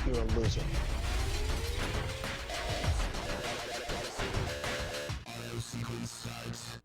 You're a loser. Auto sequence starts.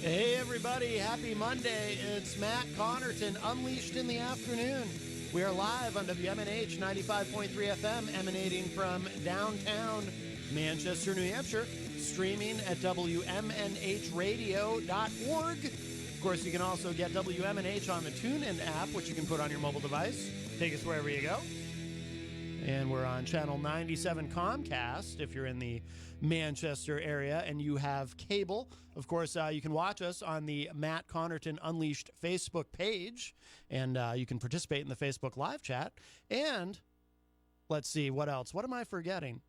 Hey everybody, happy Monday. It's Matt Connarton, Unleashed in the Afternoon. We are live on WMNH 95.3 FM, emanating from downtown Manchester, New Hampshire, streaming at WMNHradio.org. Of course, you can also get WMNH on the TuneIn app, which you can put on your mobile device. Take us wherever you go. And we're on channel 97 Comcast if you're in the Manchester area and you have cable. Of course, you can watch us on the Matt Connarton Unleashed Facebook page, and you can participate in the Facebook live chat. And let's see, what else? What am I forgetting?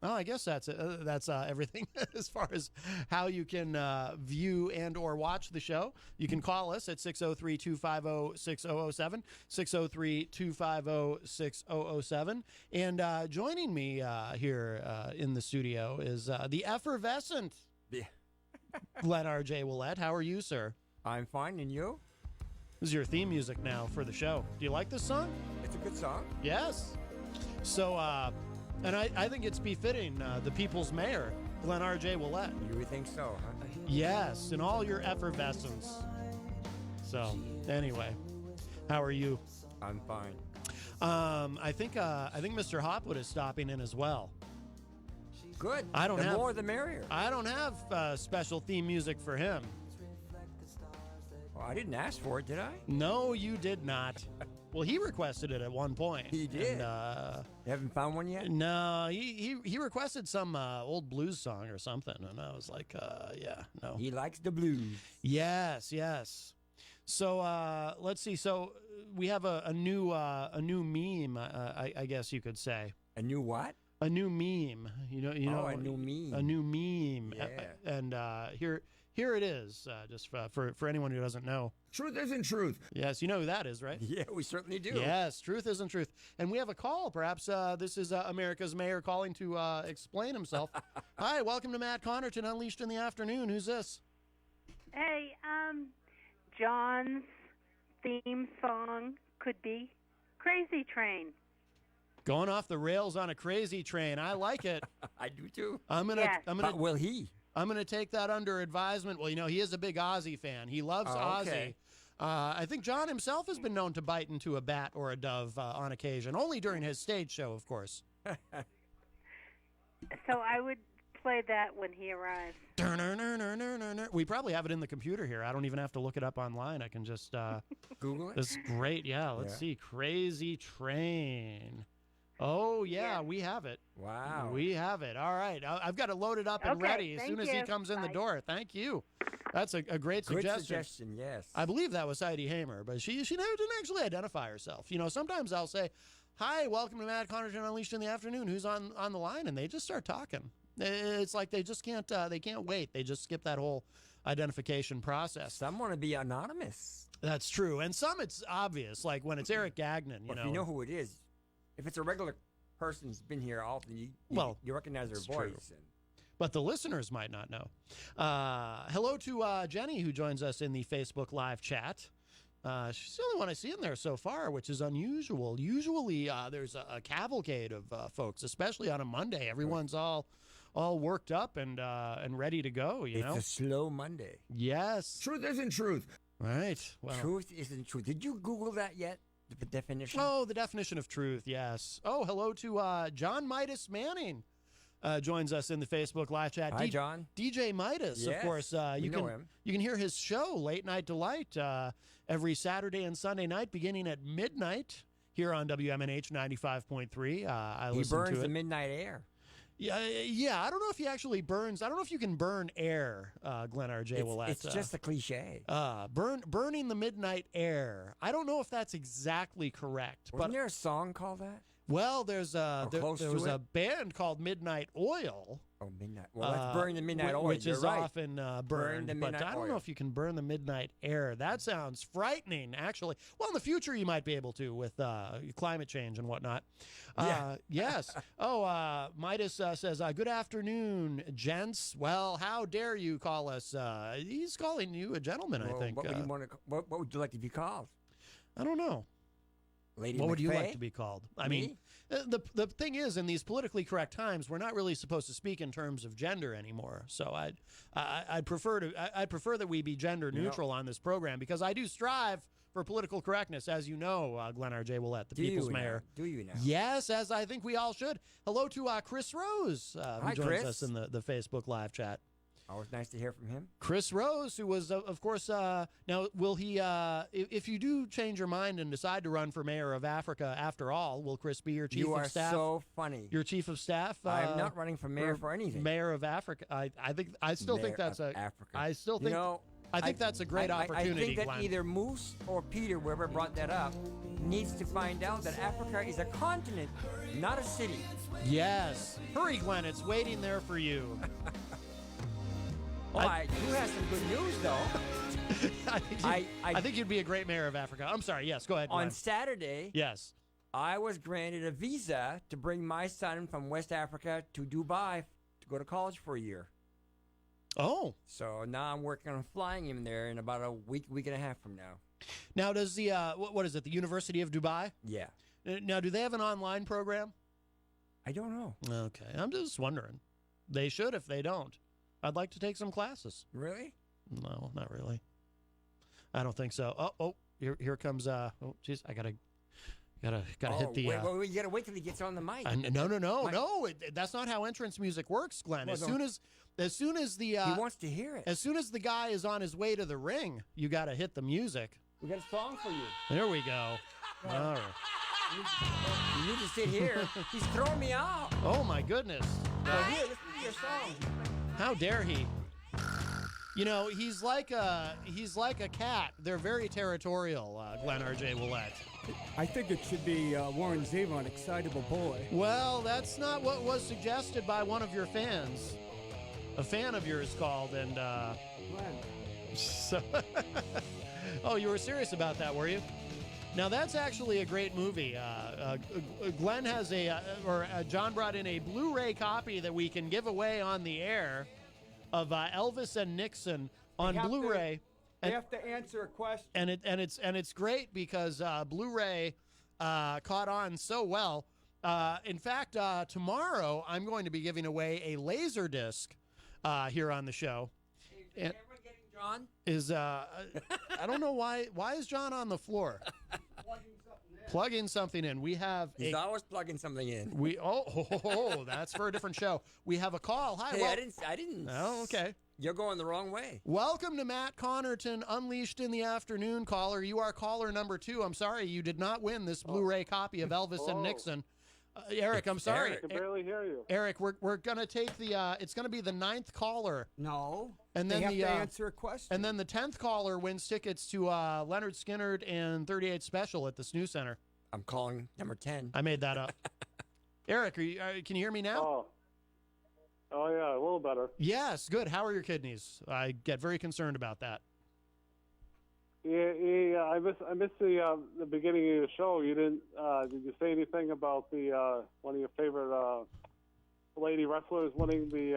Oh, I guess that's everything as far as how you can view and or watch the show. You can call us at 603-250-6007, 603-250-6007. And joining me here in the studio is the effervescent Glenn R.J. Ouellette. How are you, sir? I'm fine, and you? This is your theme music now for the show. Do you like this song? It's a good song. Yes. So, and I think it's befitting the people's mayor, Glenn R.J. Ouellette. You would think so, huh? Yes, in all your effervescence. So, anyway, how are you? I'm fine. I think Mr. Hopwood is stopping in as well. Good. The more the merrier. I don't have special theme music for him. Well, I didn't ask for it, did I? No, you did not. Well, he requested it at one point. He did. And, you haven't found one yet? No, he requested some old blues song or something, and I was like, yeah, no. He likes the blues. Yes. So let's see. So we have a new meme, I guess you could say. A new what? A new meme. You know. A new meme. A new meme. Yeah. And here it is. Just for anyone who doesn't know. Truth isn't truth. Yes, you know who that is, right? Yeah, we certainly do. Yes, truth isn't truth. And we have a call. Perhaps this is America's mayor calling to explain himself. Hi, welcome to Matt Connarton Unleashed in the Afternoon. Who's this? Hey, John's theme song could be Crazy Train. Going off the rails on a crazy train. I like it. I do too. But will he? I'm going to take that under advisement. Well, he is a big Ozzy fan. He loves okay. Ozzy. I think John himself has been known to bite into a bat or a dove on occasion, only during his stage show, of course. So I would play that when he arrives. We probably have it in the computer here. I don't even have to look it up online. I can just Google it. This is great. Yeah, let's see. Crazy Train. Oh, yeah, we have it. Wow. We have it. All right. I've got it loaded up and ready as soon as he comes in the door. Thank you. That's a great suggestion. Good suggestion, yes. I believe that was Heidi Hamer, but she never didn't actually identify herself. Sometimes I'll say, hi, welcome to Matt Connarton Unleashed in the Afternoon. Who's on the line? And they just start talking. It's like they just can't wait. They just skip that whole identification process. Some want to be anonymous. That's true. And some it's obvious, like when it's Eric Gagnon. If you know who it is. If it's a regular person who's been here often, you recognize their voice. But the listeners might not know. Hello to Jenny, who joins us in the Facebook live chat. She's the only one I see in there so far, which is unusual. Usually there's a cavalcade of folks, especially on a Monday. Everyone's all worked up and ready to go, It's a slow Monday. Yes. Truth isn't truth. Right. Well, truth isn't truth. Did you Google that yet? The definition? Oh, the definition of truth, yes. Oh, hello to John Midas Manning. Joins us in the Facebook live chat. Hi, John. DJ Midas, yes, of course. You know him. You can hear his show, Late Night Delight, every Saturday and Sunday night, beginning at midnight here on WMNH 95.3. I listen to it. He burns the midnight air. Yeah. I don't know if he actually burns. I don't know if you can burn air, Glenn R.J. Ouellette. It's just a cliche. Burning the midnight air. I don't know if that's exactly correct. Wasn't there a song called that? Well, there was a band called Midnight Oil. Oh, midnight. Well, let's burn the midnight oil. Which You're is right. often burned. Burn the But midnight I don't know oil. if you can burn the midnight air. That sounds frightening, actually. Well, in the future, you might be able to with climate change and whatnot. Yeah. Yes. Oh, Midas says, good afternoon, gents. Well, how dare you call us? He's calling you a gentleman, I think. What would you like to be called? I don't know. Lady What would you McFay? like to be called? I Me? mean, the thing is, in these politically correct times, we're not really supposed to speak in terms of gender anymore. So I'd prefer that we be gender neutral on this program, because I do strive for political correctness, as you know, Glenn R.J. Ouellette, the people's mayor. Do you now? Yes, as I think we all should. Hello to Chris Rose, who Hi, joins Chris. us in the Facebook live chat. Always nice to hear from him. Chris Rose, who was, of course, now, will he, if you do change your mind and decide to run for mayor of Africa after all, will Chris be your chief of staff? You are so funny. Your chief of staff? I am not running for mayor for anything. Mayor of Africa. I still think that's Africa. I still think. I think that's a great opportunity. I think that Glenn. either Moose or Peter, whoever brought that up, needs to find out that Africa is a continent, not a city. Yes. Hurry, Glenn. It's waiting there for you. Oh, I do have some good news, though. I think you'd be a great mayor of Africa. I'm sorry. Yes, go ahead, Glenn. On Saturday, yes, I was granted a visa to bring my son from West Africa to Dubai to go to college for a year. Oh. So now I'm working on flying him there in about a week and a half from now. Now, does the, what is it, the University of Dubai? Yeah. Now, do they have an online program? I don't know. Okay. I'm just wondering. They should if they don't. I'd like to take some classes. Really? No, not really. I don't think so. Here comes, jeez, I gotta hit the. Wait, you gotta wait till he gets on the mic. No. That's not how entrance music works, Glenn. Well, As soon as the he wants to hear it. As soon as the guy is on his way to the ring, you gotta hit the music. We got a song for you. There we go. All right. You need to sit here. He's throwing me out. Oh my goodness. Well, here, listen to your song. How dare he? You know, he's like a cat. They're very territorial, Glenn R.J. Ouellette. I think it should be Warren Zevon, Excitable Boy. Well, that's not what was suggested by one of your fans. A fan of yours called, and so oh, you were serious about that, were you? Now, that's actually a great movie. Glenn has John brought in a Blu-ray copy that we can give away on the air of Elvis and Nixon on Blu-ray. They have to answer a question. And it's great because Blu-ray caught on so well. In fact, tomorrow I'm going to be giving away a laser disc here on the show. Is everyone getting John? I don't know why is John on the floor? Plugging something in. We have He's always plugging something in. That's for a different show. We have a call. Hi. Hey, I didn't. Oh, okay. You're going the wrong way. Welcome to Matt Connarton, Unleashed in the Afternoon, caller. You are caller number 2. I'm sorry you did not win this Blu-ray copy of Elvis and Nixon. Eric, I'm sorry. Eric. I can barely hear you. Eric, we're gonna take the. It's gonna be the 9th caller. No. And then they have to answer a question. And then the 10th caller wins tickets to Leonard Skinner and 38 Special at the Snoo Center. I'm calling number 10. I made that up. Eric, can you hear me now? Oh yeah, a little better. Yes, good. How are your kidneys? I get very concerned about that. Yeah, I missed the beginning of your show. You didn't. Did you say anything about the one of your favorite lady wrestlers winning the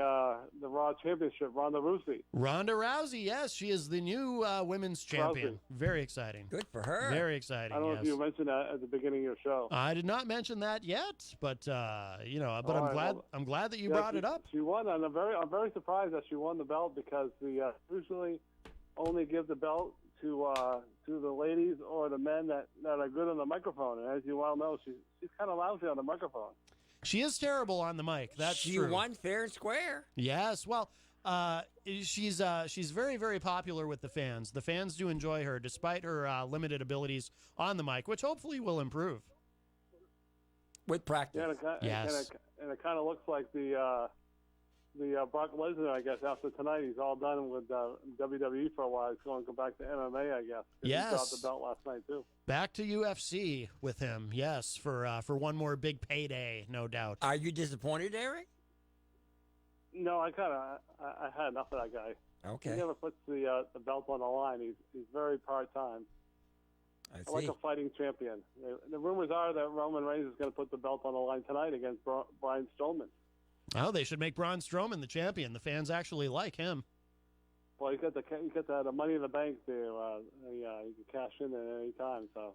Raw Championship, Ronda Rousey? Ronda Rousey, yes, she is the new women's champion. Rousey. Very exciting. Good for her. Very exciting. I don't know yes. if you mentioned that at the beginning of your show. I did not mention that yet, but I'm glad that you Yeah, brought it up. She won, and I'm very surprised that she won the belt because the usually only give the belt to the ladies or the men that are good on the microphone. And as you well know, she's kind of lousy on the microphone. She is terrible on the mic. That's she true. won fair and square. Yes. Well, she's very, very popular with the fans. The fans do enjoy her, despite her limited abilities on the mic, which hopefully will improve. With practice. Yeah, and it kind of looks like the Brock Lesnar, I guess, after tonight, he's all done with WWE for a while. He's going to go back to MMA, I guess. Yes. He dropped the belt last night, too. Back to UFC with him, yes, for one more big payday, no doubt. Are you disappointed, Eric? No, I had enough of that guy. Okay. He never puts the belt on the line. He's very part-time. I Like see. a fighting champion. The rumors are that Roman Reigns is going to put the belt on the line tonight against Braun Strowman. Oh, they should make Braun Strowman the champion. The fans actually like him. Well, you got the Money in the Bank there. You can cash in at any time. So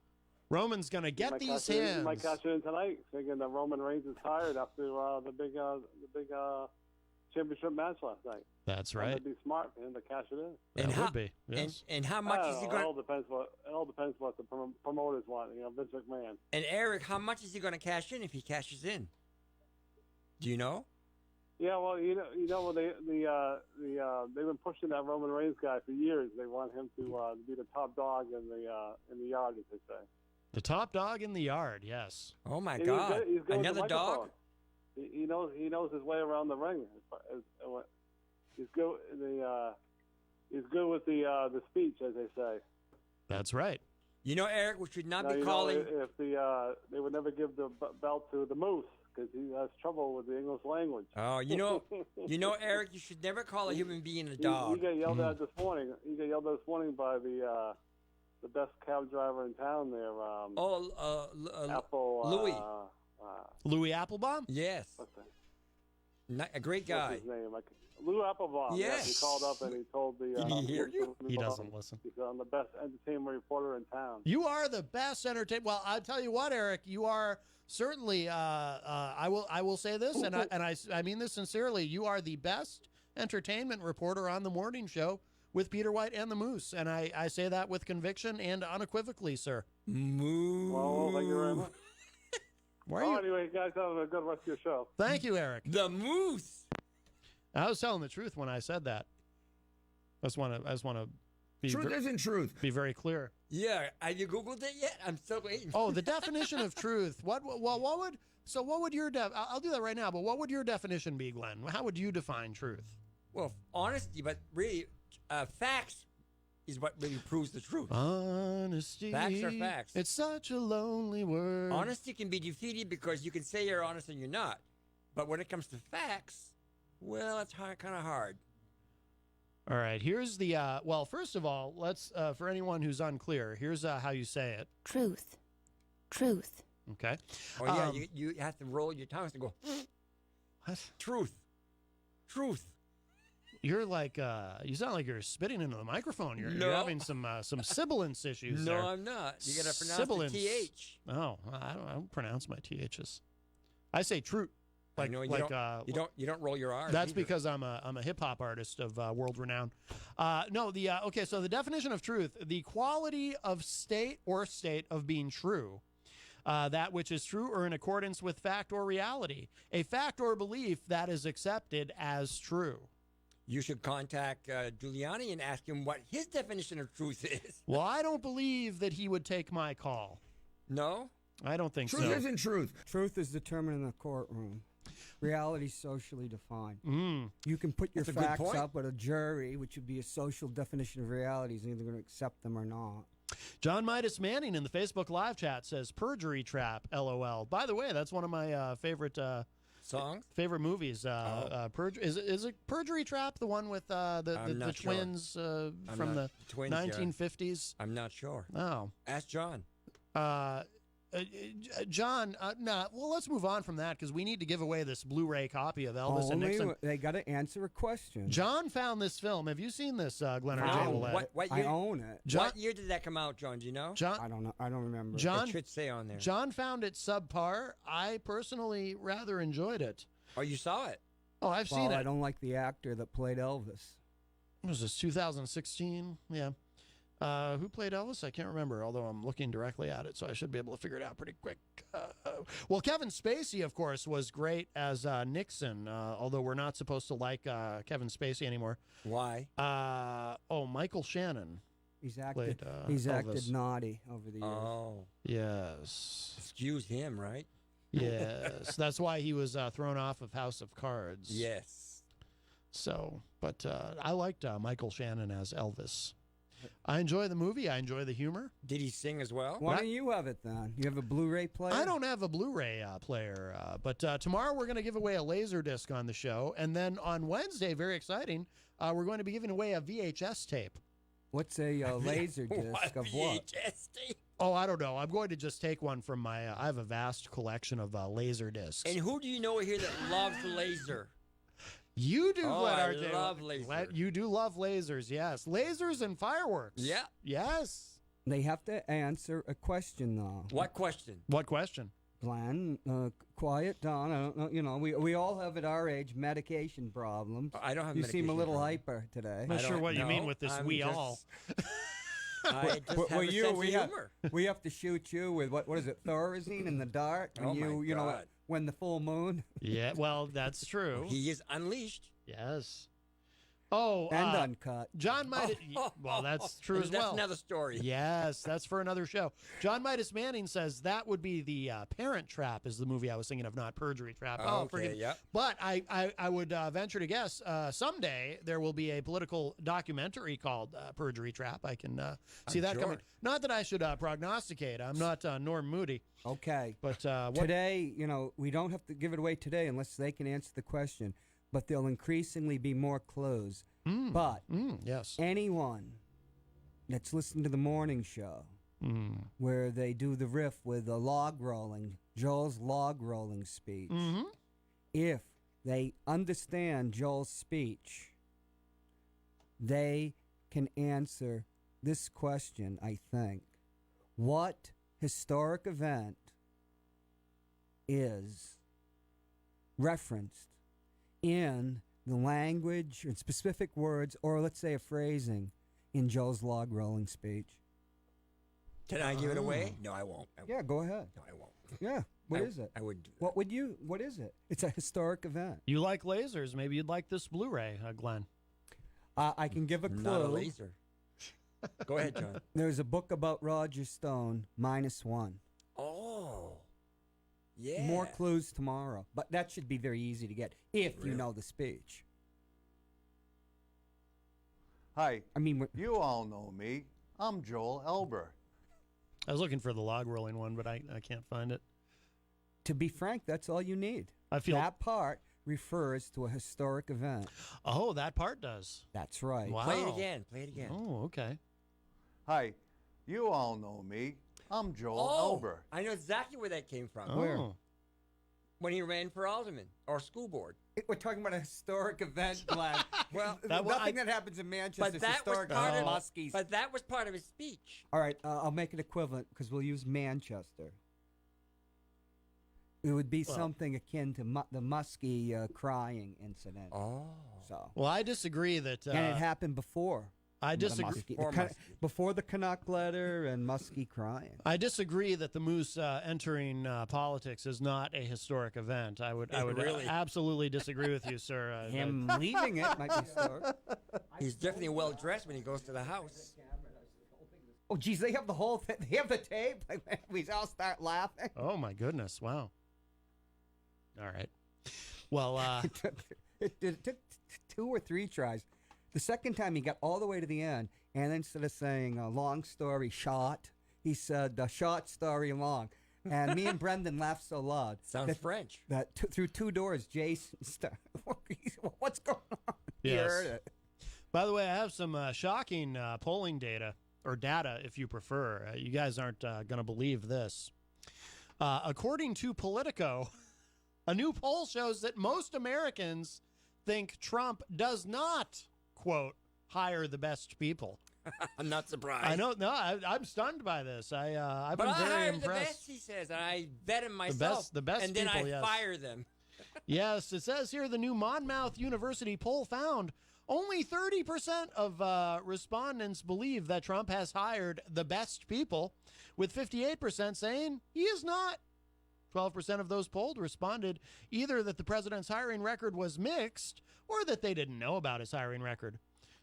Roman's going to get these hands. He might cash in tonight, thinking that Roman Reigns is tired after the big championship match last night. That's right. It'd be smart for him to cash it in. That would be. Yes. And how much is he It going? all depends what the promoters want. Vince McMahon. And Eric, how much is he going to cash in if he cashes in? Do you know? Yeah, well, they've been pushing that Roman Reigns guy for years. They want him to be the top dog in the yard, as they say. The top dog in the yard, yes. Oh my And God! he's good with the Another dog? microphone. He knows his way around the ring. He's good. He's good with the speech, as they say. That's right. You know, Eric, we should not Now, be you calling. know, if they would never give the belt to the Moose because he has trouble with the English language. Oh, you know, Eric, you should never call a human being a He dog. got yelled at this morning. He got yelled at this morning by the best cab driver in town there. Louis. Louis Applebaum? Yes, What's that? a great What's guy. his name? Lou Applebaum. Yes. He called up and he told the. Did he hear you? He doesn't listen. He's the best entertainment reporter in town. You are the best entertainment. Well, I'll tell you what, Eric, you are certainly. I will say this, and I mean this sincerely. You are the best entertainment reporter on the morning show with Peter White and the Moose, and I say that with conviction and unequivocally, sir. Moo. Well, thank you very much. Why are you? Anyway, guys, have a good rest of your show. Thank you, Eric. The Moose. I was telling the truth when I said that. I just want to be Truth isn't truth. be very clear. Yeah, have you Googled it yet? I'm still waiting. Oh, the definition of truth. What would your I'll do that right now, but what would your definition be, Glenn? How would you define truth? Well, honesty, but really, facts is what really proves the truth. Honesty. Facts are facts. It's such a lonely word. Honesty can be defeated because you can say you're honest and you're not. But when it comes to facts, well, it's kind of hard. All right, here's the well, first of all, let's for anyone who's unclear, here's how you say it. Truth. Truth. Okay. Oh, yeah, you have to roll your tongue and go, What? truth. Truth. You're like you sound like you're spitting into the microphone. You're having some sibilance issues No, there. I'm not. You got to pronounce Sibilance. the TH. Oh, I don't pronounce my THs. I say truth. Like, I know, like you don't roll your R's. that's either. because I'm a hip hop artist of world renown. No, okay. So the definition of truth: the quality of state of being true, that which is true or in accordance with fact or reality, a fact or belief that is accepted as true. You should contact Giuliani and ask him what his definition of truth is. Well, I don't believe that he would take my call. No? I don't think Truth so. isn't truth. Truth is determined in the courtroom. Reality is socially defined. Mm. You can put your That's a good facts point. up, but a jury, which would be a social definition of reality, is either going to accept them or not. John Midas Manning in the Facebook live chat says perjury trap. LOL. By the way, that's one of my favorite Songs? favorite movies. Is it Perjury Trap, the one with the not sure. twins from the Twins, yeah. 1950s? I'm not sure. Oh, Ask John. John. Well, let's move on from that because we need to give away this Blu-ray copy of Elvis and Nixon. They got to answer a question. John found this film. Have you seen this, Glenn or No. Jay Ouellette? What I year? own it. John, What year did that come out, John? Do you know? John, I don't know. I don't remember. John, It should say on there. John found it subpar. I personally rather enjoyed it. Oh, you saw it? Oh, I've well, seen it. I don't like the actor that played Elvis. What was this, 2016? Yeah. Who played Elvis? I can't remember, although I'm looking directly at it, so I should be able to figure it out pretty quick. Well, Kevin Spacey, of course, was great as Nixon, although we're not supposed to like Kevin Spacey anymore. Why? Michael Shannon. He's acted. Played, He's Elvis. acted naughty over the years. Oh. Yes. Excuse him, right? Yes. That's why he was thrown off of House of Cards. Yes. So, but I liked Michael Shannon as Elvis. I enjoy the movie. I enjoy the humor. Did he sing as well? Why don't you have it then? You have a Blu-ray player? I don't have a Blu-ray player, but tomorrow we're going to give away a laser disc on the show, and then on Wednesday, very exciting, we're going to be giving away a VHS tape. What's a laser disc of what? VHS tape? Oh, I don't know. I'm going to just take one from my. I have a vast collection of laser discs. And who do you know here that loves laser? You do, Glenn I RJ. love lasers. You do love lasers, yes. Lasers and fireworks. Yeah. Yes. They have to answer a question, though. What question? What question? Glenn, quiet down. I don't know. You know, we all have at our age medication problems. I don't have You medication seem a little problem. hyper today. I'm not sure what you mean with this I'm we just- all. I just have a sense of humor. we have to shoot you with what is it, Thorazine in the dark? When Oh, my you know, God. when the full moon Yeah, well, that's true. He is unleashed. Yes. Oh, and uncut. John Midas. Well, that's true as well. That's another story. Yes, that's for another show. John Midas Manning says that would be the Parent Trap is the movie I was thinking of, not Perjury Trap. Okay, forgive me. yep. But I would venture to guess someday there will be a political documentary called Perjury Trap. I can see that coming. Not that I should prognosticate. I'm not Norm Moody. Okay. But today, you know, we don't have to give it away today unless they can answer the question. But there'll increasingly be more clues. But yes, anyone that's listened to the morning show where they do the riff with the log rolling, Joel's log rolling speech, if they understand Joel's speech, they can answer this question, I think. What historic event is referenced in the language and specific words, or let's say a phrasing, in Joel's log rolling speech? Can I give it away? No, I won't. Yeah, go ahead. No, I won't. Yeah, what is it? I would do that. What is it? It's a historic event. you like lasers. Maybe you'd like this Blu-ray, Glenn. I can give a clue. Not a laser. Go ahead, John. There's a book about Roger Stone, -1. Oh. Yeah. More clues tomorrow. But that should be very easy to get if you know the speech. Hi, I mean, you all know me. I'm Joel Elber. I was looking for the log rolling one, but I can't find it. to be frank, that's all you need. I feel that part refers to a historic event. Oh, that part does. That's right. Wow. Play it again. Play it again. Oh, okay. Hi, you all know me. I'm Joel Oh, Elber. I know exactly where that came from. Where? Oh. When he ran for alderman or school board. We're talking about a historic event, Glenn. Well, nothing that happens in Manchester but is that was historic. part of Muskies. But that was part of his speech. All right, I'll make it equivalent because we'll use Manchester. It would be something akin to the Muskie crying incident. Oh. So. Well, I disagree that. And it happened before. I the disagree. Muskie- before the Canuck letter and Muskie crying. I disagree that the Moose entering politics is not a historic event. I would Really? absolutely disagree with you, sir. Him leaving it might be historic. He's definitely well dressed when he goes to the house. Oh, geez, they have the whole thing. They have the tape. We all start laughing. Oh my goodness! Wow. All right. Well, It took 2 or 3 tries. The second time he got all the way to the end, and instead of saying a long story short, he said short story long. And me and Brendan laughed so loud. Sounds French. That through 2 doors, Jason started, what's going on? He Yes. heard it. by the way, I have some shocking polling data, or data if you prefer. You guys aren't going to believe this. According to Politico, a new poll shows that most Americans think Trump does not, quote, hire the best people. I'm not surprised. I know. No, I'm stunned by this. I've But been I very hire impressed. the best, he says, and I vet him myself. the best and then people, I yes. fire them. Yes, it says here the new Monmouth University poll found only 30% of respondents believe that Trump has hired the best people, with 58% saying he is not. 12% of those polled responded either that the president's hiring record was mixed or that they didn't know about his hiring record.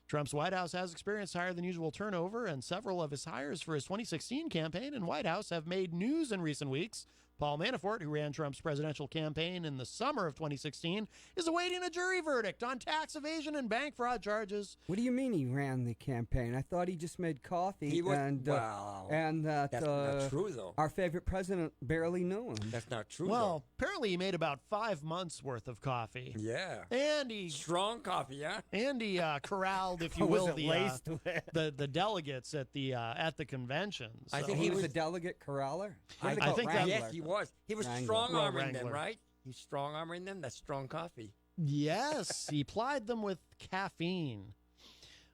Trump's White House has experienced higher than usual turnover, and several of his hires for his 2016 campaign and White House have made news in recent weeks. Paul Manafort, who ran Trump's presidential campaign in the summer of 2016, is awaiting a jury verdict on tax evasion and bank fraud charges. What do you mean he ran the campaign? I thought he just made coffee. He was, and that that's not true, though. our favorite president barely knew him. That's not true, Well, apparently he made about 5 months worth of coffee. Yeah. And he Strong coffee, yeah? And he corralled, if you Was will, it laced with? the delegates at the convention. I So- think He he was was a delegate corraller? I What do they call it? think that- Wrangler. Yes, he was. He was Wrangler. strong-arming them, Wrangler. right? He's strong-arming them. That's strong coffee. Yes, he plied them with caffeine.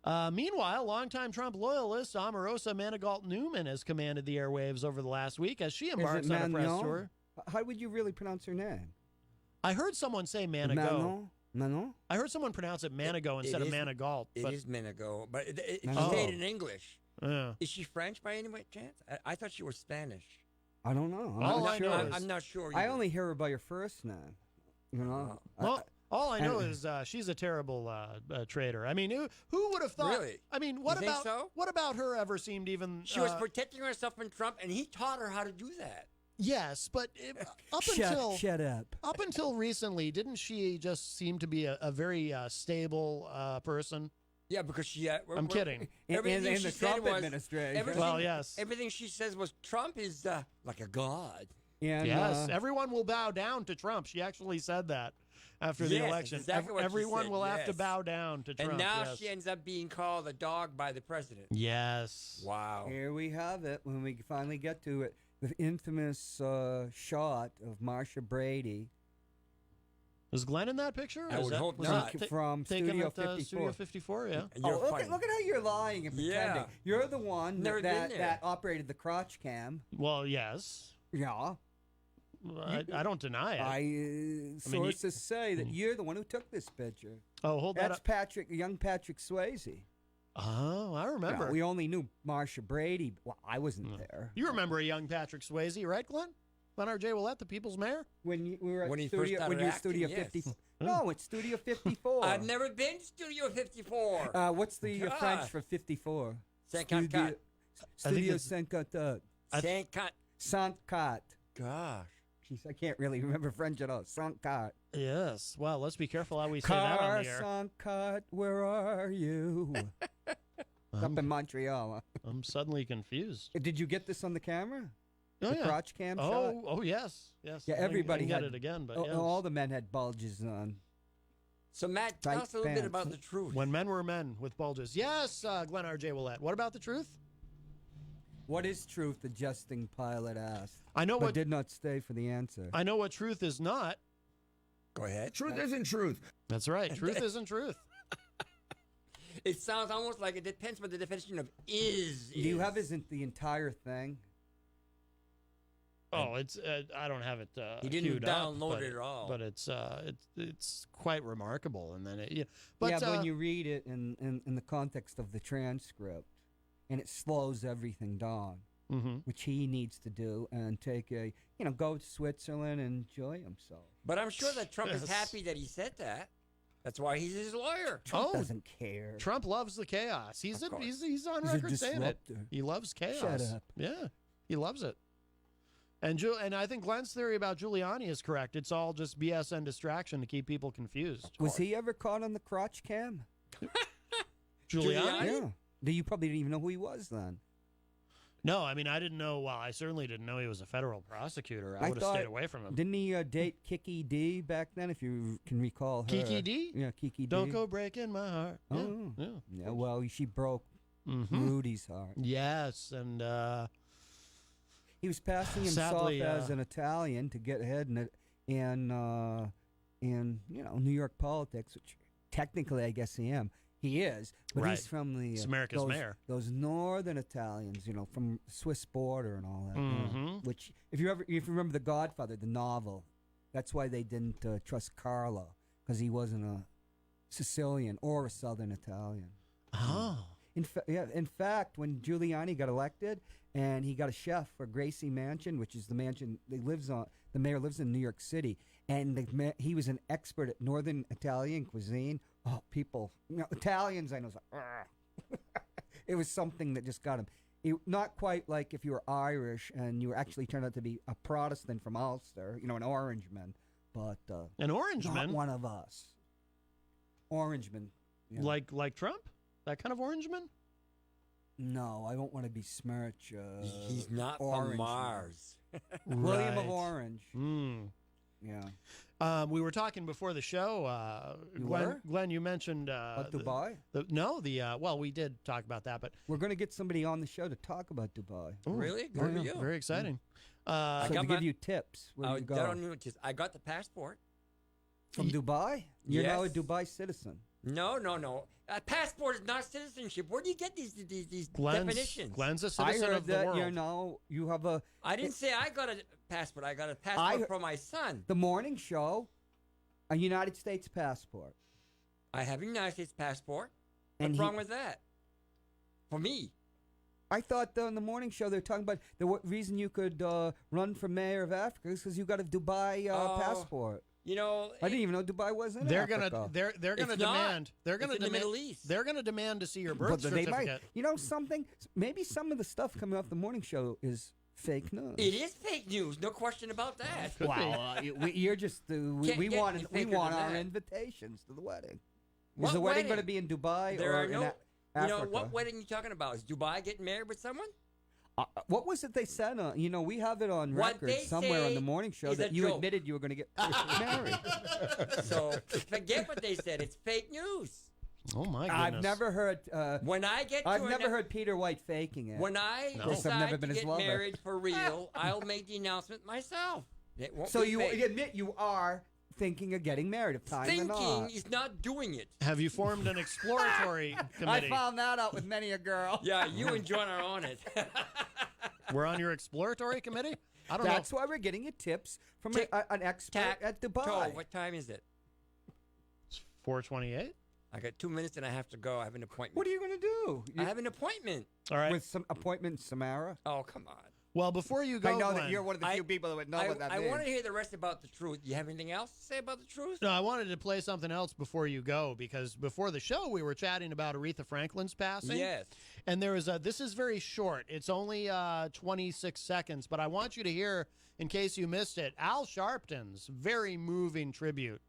Meanwhile, longtime Trump loyalist Omarosa Manigault Newman has commanded the airwaves over the last week as she Is embarks it on a press Manon? tour. How would you really pronounce her name? I heard someone say Manigault. Manon? Manon? I heard someone pronounce it Manigault instead of is- Manigault. It but, is Menego, but she Oh. said it in English. yeah. Is she French by any chance? I thought she was Spanish. I don't know. I'm All not I sure. know is- I'm not sure. I either. only hear her by her first name. You know? Well, all I know and- is she's a terrible traitor. I mean, who would have thought? Really? I mean, what You think about so? what about her ever seemed even? She was protecting herself from Trump, and he taught her how to do that. Yes, but Shut up. up until recently, didn't she just seem to be a very stable person? Yeah, because she. I'm kidding. Everything In she the said Trump was- administration. everything- Well, yes. Everything she says was Trump is like a god. And, Yes, everyone will bow down to Trump. She actually said that after the Yes, election. exactly what she Everyone said, will have to yes. bow down to Trump. And now yes. she ends up being called a dog by the president. Yes. Wow. Here we have it when we finally get to it. The infamous shot of Marsha Brady. Was Glenn in that picture? I Is would that- hope was not. that From taken Studio at, 54. Studio 54, yeah. And you're Oh, look funny. at how you're lying and pretending. Yeah. You're the one Never been that, there. that operated the crotch cam. Well, yes. Yeah. I don't deny it. Sources say that you're the one who took this picture. Oh, hold that That's up. young Patrick Swayze. Oh, I remember. Yeah, we only knew Marsha Brady. Well, I wasn't there. You remember a young Patrick Swayze, right, Glenn? Glenn R.J. Ouellette, the people's mayor? When we were at When he first studio, started when you were acting, Studio yes. 50. No, it's Studio 54. I've never been to Studio 54. What's the God. French for 54? 54. Studio it's- 54. 54. Saint-Cat. Gosh. Jeez, I can't really remember French at all. Saint-Cat. Yes. Well, let's be careful how we say that on Car the air. Saint-Cat, where are you? Up in Montreal. I'm suddenly confused. Did you get this on the camera? Oh, The yeah. crotch cam shot? Oh, yes. Yes. Yeah, I didn't everybody get had it again, but Oh, yes. all the men had bulges on. So, Matt, tell Tight us a little bit pants. about the truth. When men were men with bulges. Yes, Glenn R.J. Ouellette. What about the truth? What is truth? The jesting pilot asked. I know but what did not stay for the answer. I know what truth is not. Go ahead. Truth isn't truth. That's right. Truth isn't truth. It sounds almost like it depends what the definition of is. Do you have the entire thing? Oh, it's I don't have it. He didn't queued up, download but it at all. But it's quite remarkable. And then but when you read it in the context of the transcript, and it slows everything down, which he needs to do, and take go to Switzerland and enjoy himself. But I'm sure that Trump is Yes. happy that he said that. That's why he's his lawyer. Trump Oh, doesn't care. Trump loves the chaos. He's Of course. he's on He's a record saying it. disruptor. He loves chaos. Shut up. Yeah, he loves it. And I think Glenn's theory about Giuliani is correct. It's all just BS and distraction to keep people confused. Was he ever caught on the crotch cam? Giuliani? Yeah. You probably didn't even know who he was then. No, I mean I didn't know. Well, I certainly didn't know he was a federal prosecutor. I I would have thought- stayed away from him. Didn't he date Kiki D back then, if you can recall her? Kiki D? Yeah, Kiki D. Don't go breaking my heart. Yeah, Oh. yeah. Yeah, well, she broke Mhm. Rudy's heart. Yes, and He was passing himself Sadly, as an Italian to get ahead in New York politics, which technically I guess he is, but Right. he's from the It's America's those, mayor. those northern Italians, from Swiss border and all that. Mhm. Which, if you remember The Godfather, the novel, that's why they didn't trust Carlo, because he wasn't a Sicilian or a Southern Italian. oh, In fact, when Giuliani got elected and he got a chef for Gracie Mansion, which is the mansion the mayor lives in New York City, and he was an expert at Northern Italian cuisine. Oh, people, Italians I know, was like, it was something that just got him. not quite like if you were Irish and you actually turned out to be a Protestant from Ulster, an Orangeman, but An Orangeman? not one of us. Orangeman. Yeah. Like Trump? That kind of Orangeman? No, I don't want to besmirch. He's not Orange from Mars. William of Right. Orange. Mm. Yeah. We were talking before the show. Glenn, you mentioned Dubai? Well, we did talk about that, but We're going to get somebody on the show to talk about Dubai. Really? Good Oh, for yeah. you. very exciting. So I to got give my- you tips, where I you go? don't even just. I got the passport. From Dubai? You're now a Yes. Dubai citizen. No. A passport is not citizenship. Where do you get these definitions? Glenn's a I citizen heard of the that world. you have a. I didn't say I got a passport. I got a passport for my son. The morning show, a United States passport. I have a United States passport. And What's he- wrong with that? For me. I thought on the morning show they were talking about the reason you could run for mayor of Africa is because you got a Dubai Oh, passport. You know, I didn't even know Dubai was in They're Africa. gonna they're gonna It's not. demand they're gonna It's in the demand Middle East. they're gonna demand to see your birth But they certificate. might. You know something? Maybe some of the stuff coming off the morning show is fake news. it is fake news. No question about that. Well, you're just we Can't get want any faker we want than our that. invitations to the wedding. What Is the wedding going to wedding? be in Dubai There or are in no. You Africa? know what wedding you talking about? Is Dubai getting married with someone? What was it they said? We have it on What record they somewhere on say the morning show is that a you joke. admitted you were going to get married. So forget what they said. It's fake news. Oh my goodness! I've never heard. When I get to I've an- never heard Peter White faking it. When I No. Of course, I've decide never been to his get lover. married for real, I'll make the announcement myself. It won't So be you fake. admit you are thinking of getting married if time or Thinking not. is not doing it. Have you formed an exploratory I committee? found that out with many a girl. Yeah, you and John are on it. We're on your exploratory committee. I don't That's know. why we're getting you tips from Tick, an expert Tack, at toe, Dubai. what time is it? 4:28. I got 2 minutes and I have to go. I have an appointment. What are you going to do? I have an appointment. All right. With some appointment in Samara? Oh, come on. Well, before you go, I know Glenn, that you're one of the I- few people that would know what that I means. want to hear the rest about the truth. You have anything else to say about the truth? No, I wanted to play something else before you go because before the show we were chatting about Aretha Franklin's passing. Yes. And there is this is very short. It's only 26 seconds, but I want you to hear, in case you missed it, Al Sharpton's very moving tribute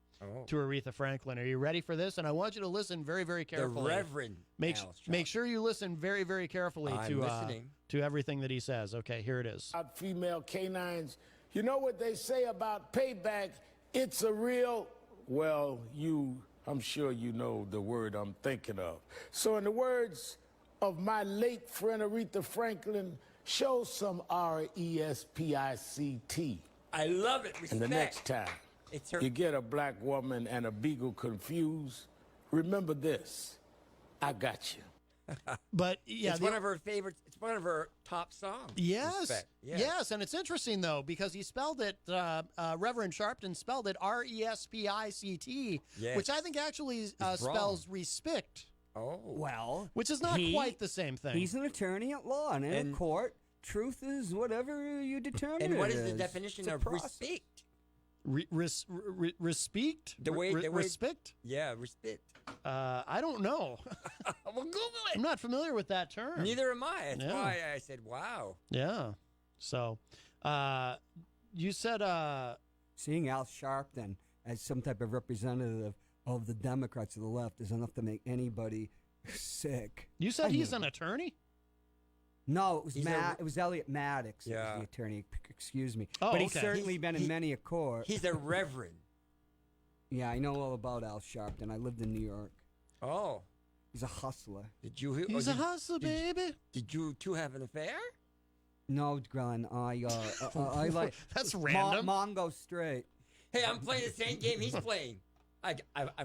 to Aretha Franklin. Are you ready for this? And I want you to listen very, very The carefully. Reverend Make Al sure you listen very, very carefully I'm listening. to everything that he says. Okay, here it is. About female canines. You know what they say about payback? It's a real, well, I'm sure you know the word I'm thinking of. So in the words of my late friend Aretha Franklin, show some RESPICT. I love it. Respect. And the next time It's her. you get a black woman and a beagle confused, remember this. I got you. But yeah, It's one of her favorites. It's one of her top songs. Yes, Respect. yes, and it's interesting though because he spelled it. Reverend Sharpton spelled it RESPICT, Yes. which I think actually spells respect, Oh. Well, which is not he- quite the same thing. he's an attorney at law, and in And- a court, truth is whatever you determine. And what it is the is. definition It's a of process. respect? Respect. The way- the way- respect. Yeah, respect. I don't know. Well, Google I'm it. not familiar with that term. Neither am I. That's Yeah. why I said, wow. Yeah. So, you said Seeing Al Sharpton as some type of representative of the Democrats of the left is enough to make anybody sick. you said I he's knew an attorney. No, it was He's It was Elliot Maddox. That Yeah. was the attorney. Excuse me. Oh, but he's okay. certainly been in many a court. He's a reverend. Yeah, I know all about Al Sharpton. I lived in New York. Oh. He's a hustler. Did you? He's a hustler, baby. Did you two have an affair? No, Glenn. I like That's random. Mongo straight. Hey, I'm playing the same game he's playing. I've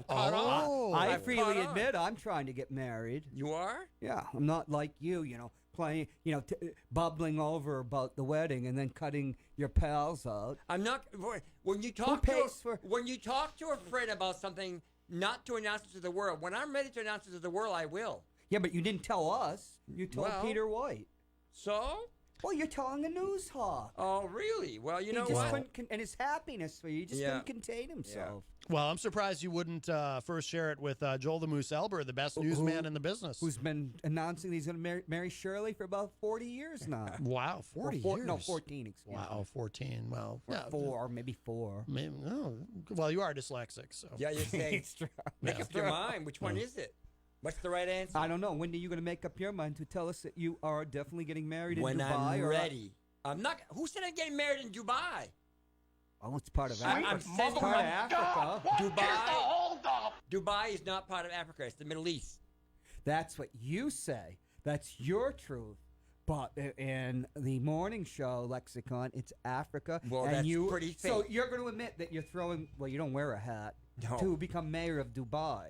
caught on. Oh. I I've freely caught on. admit I'm trying to get married. You are? Yeah, I'm not like you, playing, bubbling over about the wedding and then cutting your pals out. I'm not. When you talk pays when you talk to a friend about something, not to announce it to the world. When I'm ready to announce it to the world, I will. Yeah, but you didn't tell us. You told Well- Peter White. So Well, you're telling a news hawk. Oh, really? Well, you know He just what? couldn't, and his happiness for you, he just Yeah. couldn't contain himself. Well, I'm surprised you wouldn't first share it with Joel the Moose Elber, the best newsman in the business. Who's been announcing that he's going to marry Shirley for about 40 years now. Wow, 40 years? No, 14, excuse me. Wow, 14. Well, Or yeah, 4, or maybe 4. Maybe, no. Well, you are dyslexic, so. Yeah, you're saying. Make up your mind. Which one is it? What's the right answer? I don't know. When are you going to make up your mind to tell us that you are definitely getting married in When Dubai? I'm ready. I'm not. Who said I'm getting married in Dubai? Oh, it's part of Africa. I'm It's sending part of my- Africa. Dubai is not part of Africa. It's the Middle East. That's what you say. That's your truth. But in the morning show lexicon, it's Africa. Well, and that's you, pretty So fake. you're going to admit that you're throwing, well, you don't wear a hat, No. to become mayor of Dubai.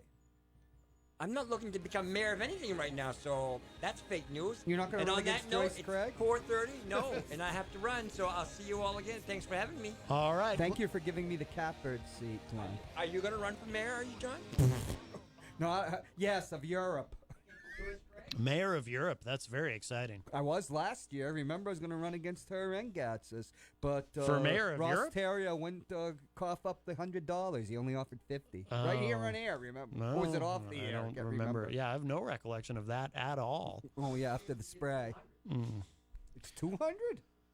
I'm not looking to become mayor of anything right now, so that's fake news. You're not gonna And run on that against note, Joyce it's Craig? 4:30. No, and I have to run, so I'll see you all again. Thanks for having me. All right. Thank you for giving me the catbird seat, Glenn. Are you going to run for mayor, are you, John? No, yes, of Europe. Mayor of Europe. That's very exciting. I was last year. Remember, I was going to run against her and Gatzis, but For mayor of Ross Europe? Terrio wouldn't cough up the $100. He only offered $50. Right here on air. Remember? No, Or was it off the I air? don't Can't remember. Yeah, I have no recollection of that at all. Oh yeah, after the spray. It's 200.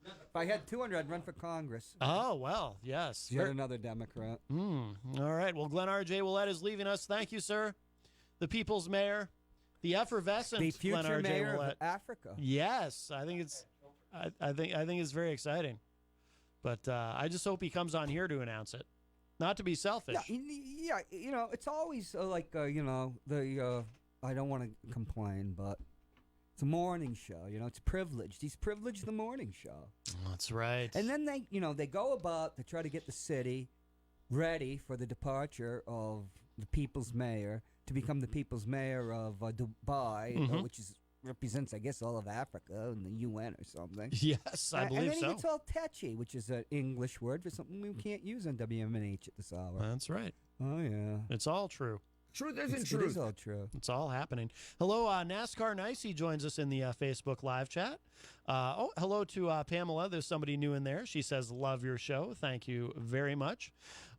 If I had 200, I'd run for Congress. Oh, well, yes. Yet another Democrat. All right. Well, Glenn R.J. Ouellette is leaving us. Thank you, sir. The people's mayor. The effervescent The Glenn future R.J. mayor Ouellette. of Africa. Yes, I think it's. I think it's very exciting, but I just hope he comes on here to announce it. Not to be selfish. Yeah, you know, it's always you know, the I don't want to complain, but it's a morning show. You know, it's privileged. He's privileged the morning show. That's right. And then they go about to try to get the city ready for the departure of the people's mayor to become the people's mayor of Dubai, which represents, I guess, all of Africa and the UN or something. Yes, I believe and then so. he gets all tetchy, which is an English word for something we can't use on WMNH at this hour. That's right. Oh, yeah. It's all true. Truth isn't It truth. is all true. It's all happening. Hello, NASCAR Nicey joins us in the Facebook live chat. Hello to Pamela. There's somebody new in there. She says, love your show. Thank you very much.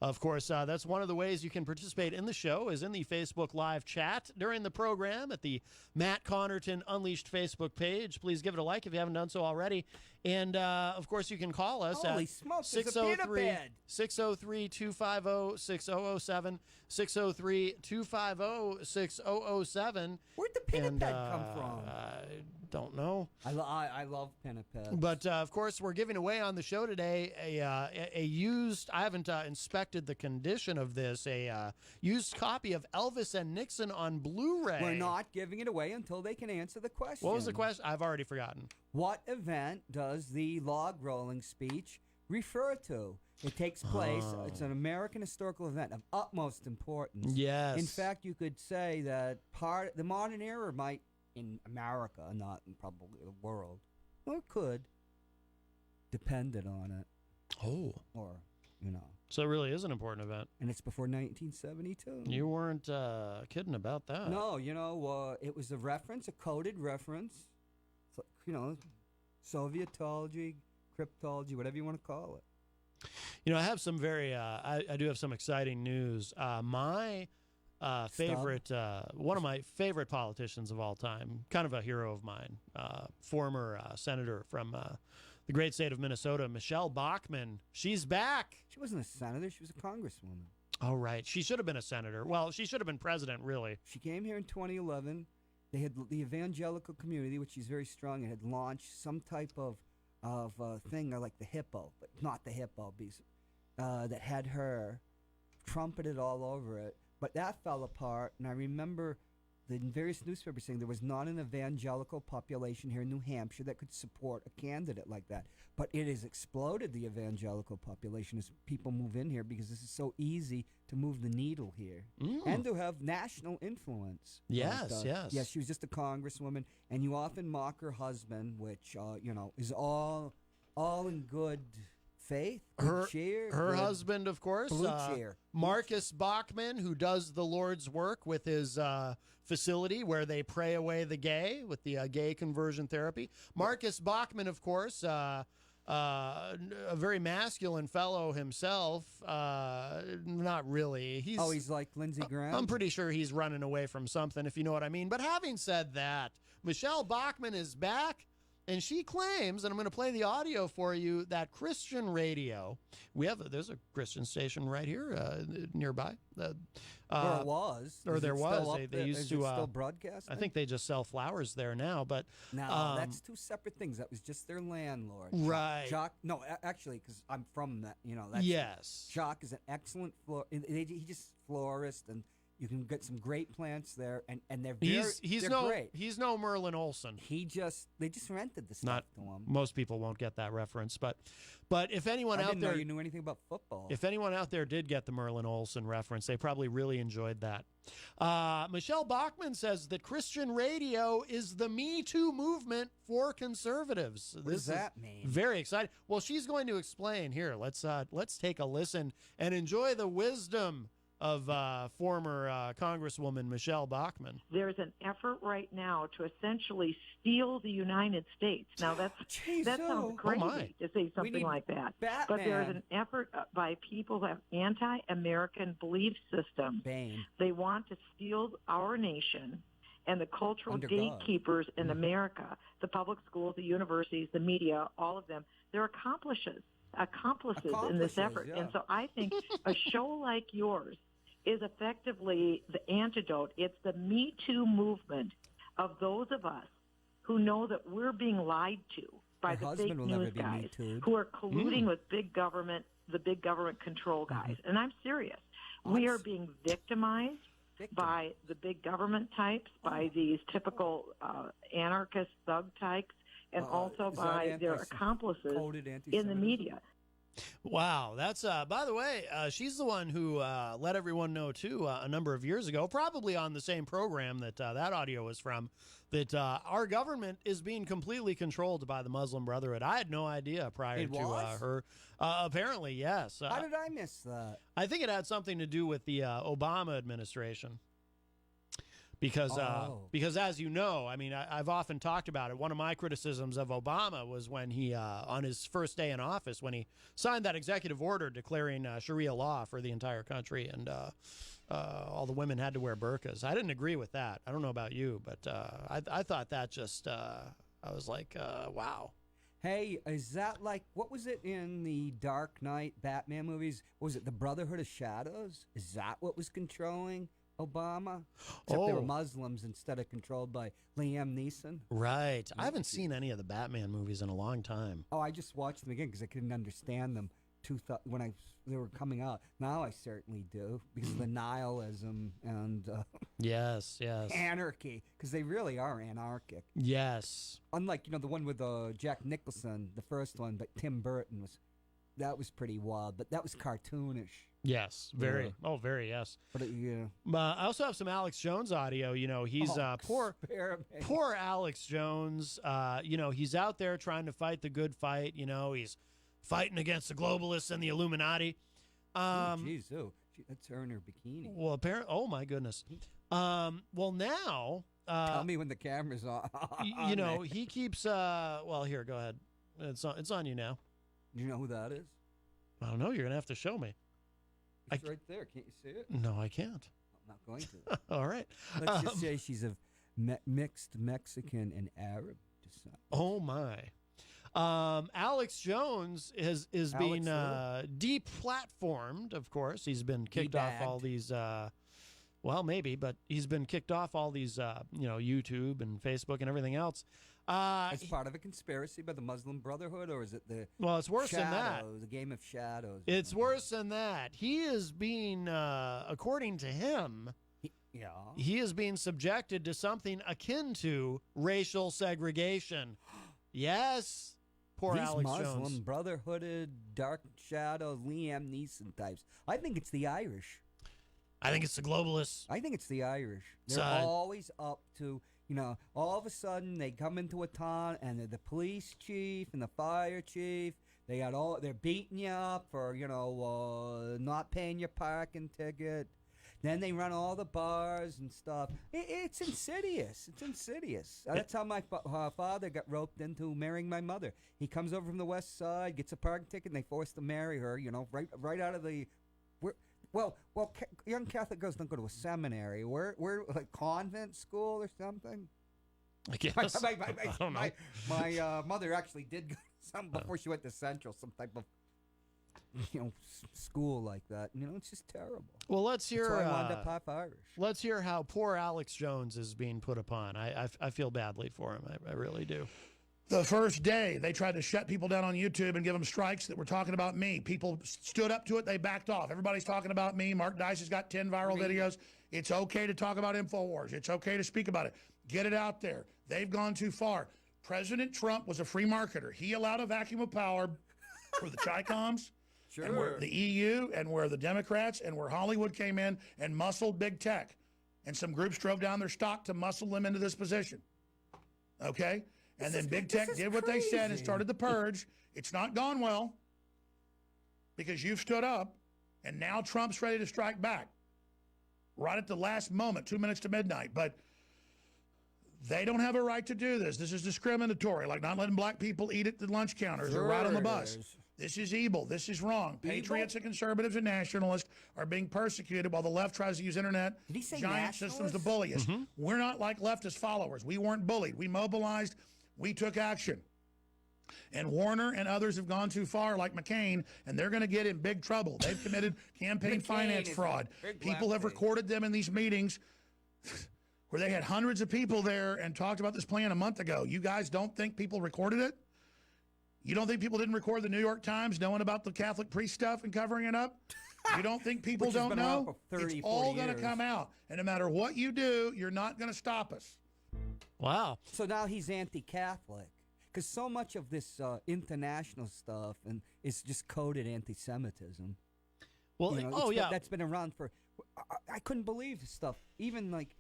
Of course, that's one of the ways you can participate in the show is in the Facebook live chat during the program at the Matt Connarton Unleashed Facebook page. Please give it a like if you haven't done so already. And, of course, you can call us Holy at smokes, there's a pita bed. 603-250-6007, 603-250-6007. Where'd the pita bed come from? I don't know. I love pinnipeds. But, of course, we're giving away on the show today a used, I haven't inspected the condition of this, a used copy of Elvis and Nixon on Blu-ray. We're not giving it away until they can answer the question. What was the question? I've already forgotten. What event does the log rolling speech refer to? It takes place, it's an American historical event of utmost importance. Yes. In fact, you could say that the modern era might, in America, not in probably the world, or could, depended on it. Oh. Or, you know. So it really is an important event. And it's before 1972. You weren't kidding about that. No, you know, it was a reference, a coded reference. So, you know, Sovietology, cryptology, whatever you want to call it. You know, I have some I do have some exciting news. My favorite, one of my favorite politicians of all time, kind of a hero of mine, former senator from the great state of Minnesota, Michelle Bachmann. She's back. She wasn't a senator. She was a congresswoman. Oh, right. She should have been a senator. Well, she should have been president, really. She came here in 2011. They had the evangelical community, which she's very strong in, had launched some type of thing like the hippo, but not the hippo, that had her trumpeted all over it. But that fell apart, and I remember the various newspapers saying there was not an evangelical population here in New Hampshire that could support a candidate like that. But it has exploded, the evangelical population, as people move in here because this is so easy to move the needle here and to have national influence. Yes, yes. Yes, she was just a congresswoman, and you often mock her husband, which, you know, is all in good faith, good cheer. Her good husband, of course, blue cheer. Marcus Bachman, who does the Lord's work with his facility where they pray away the gay with the gay conversion therapy. Marcus Bachman, of course, a very masculine fellow himself. Not really. He's like Lindsey Graham? I'm pretty sure he's running away from something, if you know what I mean. But having said that, Michelle Bachman is back. And she claims, and I'm going to play the audio for you, that Christian radio. There's a Christian station right here nearby. Or it was. Or there was. They used to still broadcast. I think they just sell flowers there now. But no, that's two separent things. That was just their landlord. Right. Jacques. No, actually, because I'm from that. That's, yes. Jacques is an excellent he just florist, and you can get some great plants there, and they're great. He's no Merlin Olsen. They just rented the stuff to him. Most people won't get that reference, but if anyone I out didn't there know you knew anything about football. If anyone out there did get the Merlin Olsen reference, they probably really enjoyed that. Michelle Bachman says that Christian radio is the Me Too movement for conservatives. What does that mean? Very exciting. Well, she's going to explain here. Let's take a listen and enjoy the wisdom of former Congresswoman Michelle Bachman. There's an effort right now to essentially steal the United States. Now, that sounds crazy to say something like that. Batman. But there's an effort by people who have anti-American belief systems. They want to steal our nation and the cultural gatekeepers in America, the public schools, the universities, the media, all of them. They're accomplices in this effort. Yeah. And so I think a show like yours is effectively the antidote. It's the Me Too movement of those of us who know that we're being lied to by the fake news guys who are colluding with big government, the big government control guys. And I'm serious. We are being victimized by the big government types, by these typical anarchist thug types, and also by their accomplices in the media. Wow, that's by the way, she's the one who let everyone know too a number of years ago, probably on the same program that that audio was from, that our government is being completely controlled by the Muslim Brotherhood. I had no idea prior to her. Apparently, yes. How did I miss that? I think it had something to do with the Obama administration. Because as you know, I mean, I've often talked about it. One of my criticisms of Obama was when he, on his first day in office, when he signed that executive order declaring Sharia law for the entire country, and all the women had to wear burqas. I didn't agree with that. I don't know about you, but I thought that just, I was like, wow. Hey, is that like, what was it in the Dark Knight Batman movies? Was it the Brotherhood of Shadows? Is that what was controlling Obama? Except they were Muslims instead of controlled by Liam Neeson. Right. I haven't seen any of the Batman movies in a long time. Oh, I just watched them again because I couldn't understand them when they were coming out. Now I certainly do because of the nihilism and yes, anarchy, because they really are anarchic. Yes. Unlike the one with Jack Nicholson, the first one, but Tim Burton was pretty wild, but that was cartoonish. Yes, very. Oh, very, yes. But I also have some Alex Jones audio. He's poor Alex Jones. He's out there trying to fight the good fight. He's fighting against the globalists and the Illuminati. That's her in her bikini. Well, apparently, oh my goodness. Well, now. Tell me when the camera's on. He keeps. Well, here, go ahead. It's on you now. Do you know who that is? I don't know. You're gonna have to show me. It's right there. Can't you see it? No, I can't. I'm not going to. All right. Let's just say she's of mixed Mexican and Arab descent. Oh, my. Alex Jones is being deplatformed, of course. He's been kicked off all these, well, maybe, but he's been kicked off all these, YouTube and Facebook and everything else. As part of a conspiracy by the Muslim Brotherhood, or is it the it's worse than that. The game of shadows. It's worse than that. He is being, according to him, he is being subjected to something akin to racial segregation. Yes, poor These Alex Muslim Jones. Brotherhood, Dark Shadows, Liam Neeson types. I think it's the Irish. I think it's the globalists. I think it's the Irish. They're always up to... all of a sudden they come into a town and they're the police chief and the fire chief. They're beating you up for, not paying your parking ticket. Then they run all the bars and stuff. It's insidious. It's insidious. That's how my father got roped into marrying my mother. He comes over from the west side, gets a parking ticket, and they force to marry her, right out of the... young Catholic girls don't go to a seminary. We're like convent school or something. I guess. I don't know. My mother actually did go to some before she went to Central, some type of school like that. It's just terrible. Well, let's hear. That's why I wound up half Irish. Let's hear how poor Alex Jones is being put upon. I feel badly for him. I really do. The first day, they tried to shut people down on YouTube and give them strikes that were talking about me. People stood up to it. They backed off. Everybody's talking about me. Mark Dice has got 10 viral videos. It's okay to talk about InfoWars. It's okay to speak about it. Get it out there. They've gone too far. President Trump was a free marketer. He allowed a vacuum of power for the Chi-Coms, and where the EU, and where the Democrats, and where Hollywood came in and muscled big tech. And some groups drove down their stock to muscle them into this position. Okay? And then big tech did what they said and started the purge. It's not gone well because you've stood up, and now Trump's ready to strike back right at the last moment, 2 minutes to midnight. But they don't have a right to do this. This is discriminatory, like not letting black people eat at the lunch counters or ride on the bus. This is evil. This is wrong. Patriots and conservatives and nationalists are being persecuted while the left tries to use internet giant systems to bully us. We're not like leftist followers. We weren't bullied. We mobilized. We took action. And Warner and others have gone too far, like McCain, and they're going to get in big trouble. They've committed campaign finance fraud. People have recorded them in these meetings where they had hundreds of people there and talked about this plan a month ago. You guys don't think people recorded it? You don't think people didn't record the New York Times knowing about the Catholic priest stuff and covering it up? You don't think people don't know? It's all going to come out. And no matter what you do, you're not going to stop us. Wow. So now he's anti-Catholic. Because so much of this international stuff is just coded anti-Semitism. Well, that's been around for... I couldn't believe this stuff. Even like...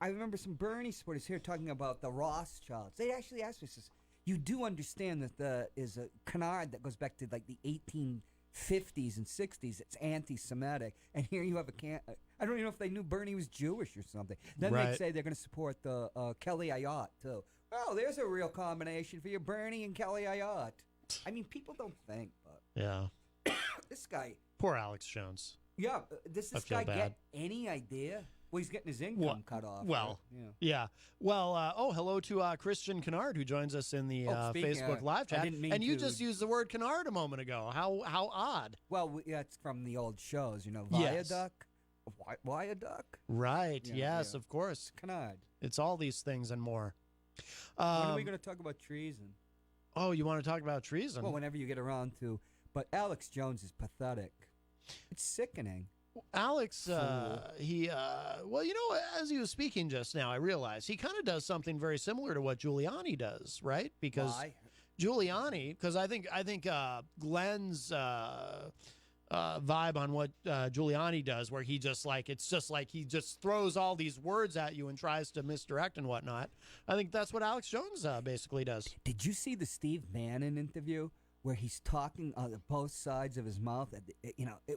I remember some Bernie supporters here talking about the Rothschilds. They actually asked me, says, you do understand that there is a canard that goes back to like the 1850s and 60s. It's anti-Semitic. And here you have I don't even know if they knew Bernie was Jewish or something. Then they'd say they're going to support the Kelly Ayotte, too. Well, there's a real combination for you, Bernie and Kelly Ayotte. I mean, people don't think, but... Yeah. This guy... Poor Alex Jones. Yeah. Does this guy get any idea? Well, he's getting his income cut off. Well, right? Yeah. Well, hello to Christian Connarton, who joins us in the Facebook live chat. And you just used the word canard a moment ago. How odd. Well, it's from the old shows, Viaduct. Viaduct? Right. Yes, of course. Canard. It's all these things and more. When are we going to talk about treason? Oh, you want to talk about treason? Well, whenever you get around to. But Alex Jones is pathetic. It's sickening. Alex, as he was speaking just now, I realized he kind of does something very similar to what Giuliani does, right? Because Giuliani, because I think Glenn's vibe on what Giuliani does, where he just he just throws all these words at you and tries to misdirect and whatnot. I think that's what Alex Jones basically does. Did you see the Steve Bannon interview? Where he's talking on both sides of his mouth,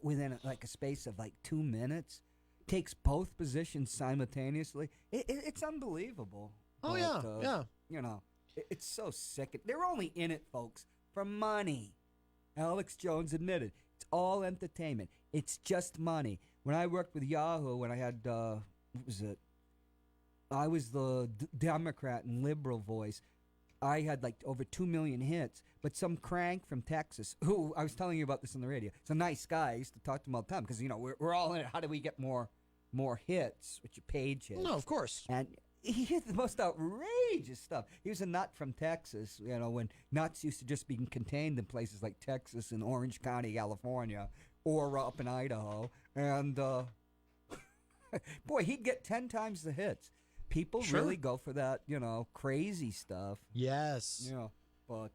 within a space of like 2 minutes, takes both positions simultaneously. It's unbelievable. Oh, yeah. It's so sick. They're only in it, folks, for money. Alex Jones admitted it's all entertainment. It's just money. When I worked with Yahoo, when I had I was the Democrat and liberal voice. I had like over 2 million hits, but some crank from Texas, who I was telling you about this on the radio, it's a nice guy. I used to talk to him all the time because, we're all in it. How do we get more hits, which you page hits? No, of course. And he hit the most outrageous stuff. He was a nut from Texas, when nuts used to just be contained in places like Texas and Orange County, California, or up in Idaho. And, boy, he'd get 10 times the hits. People really go for that, crazy stuff. Yes. But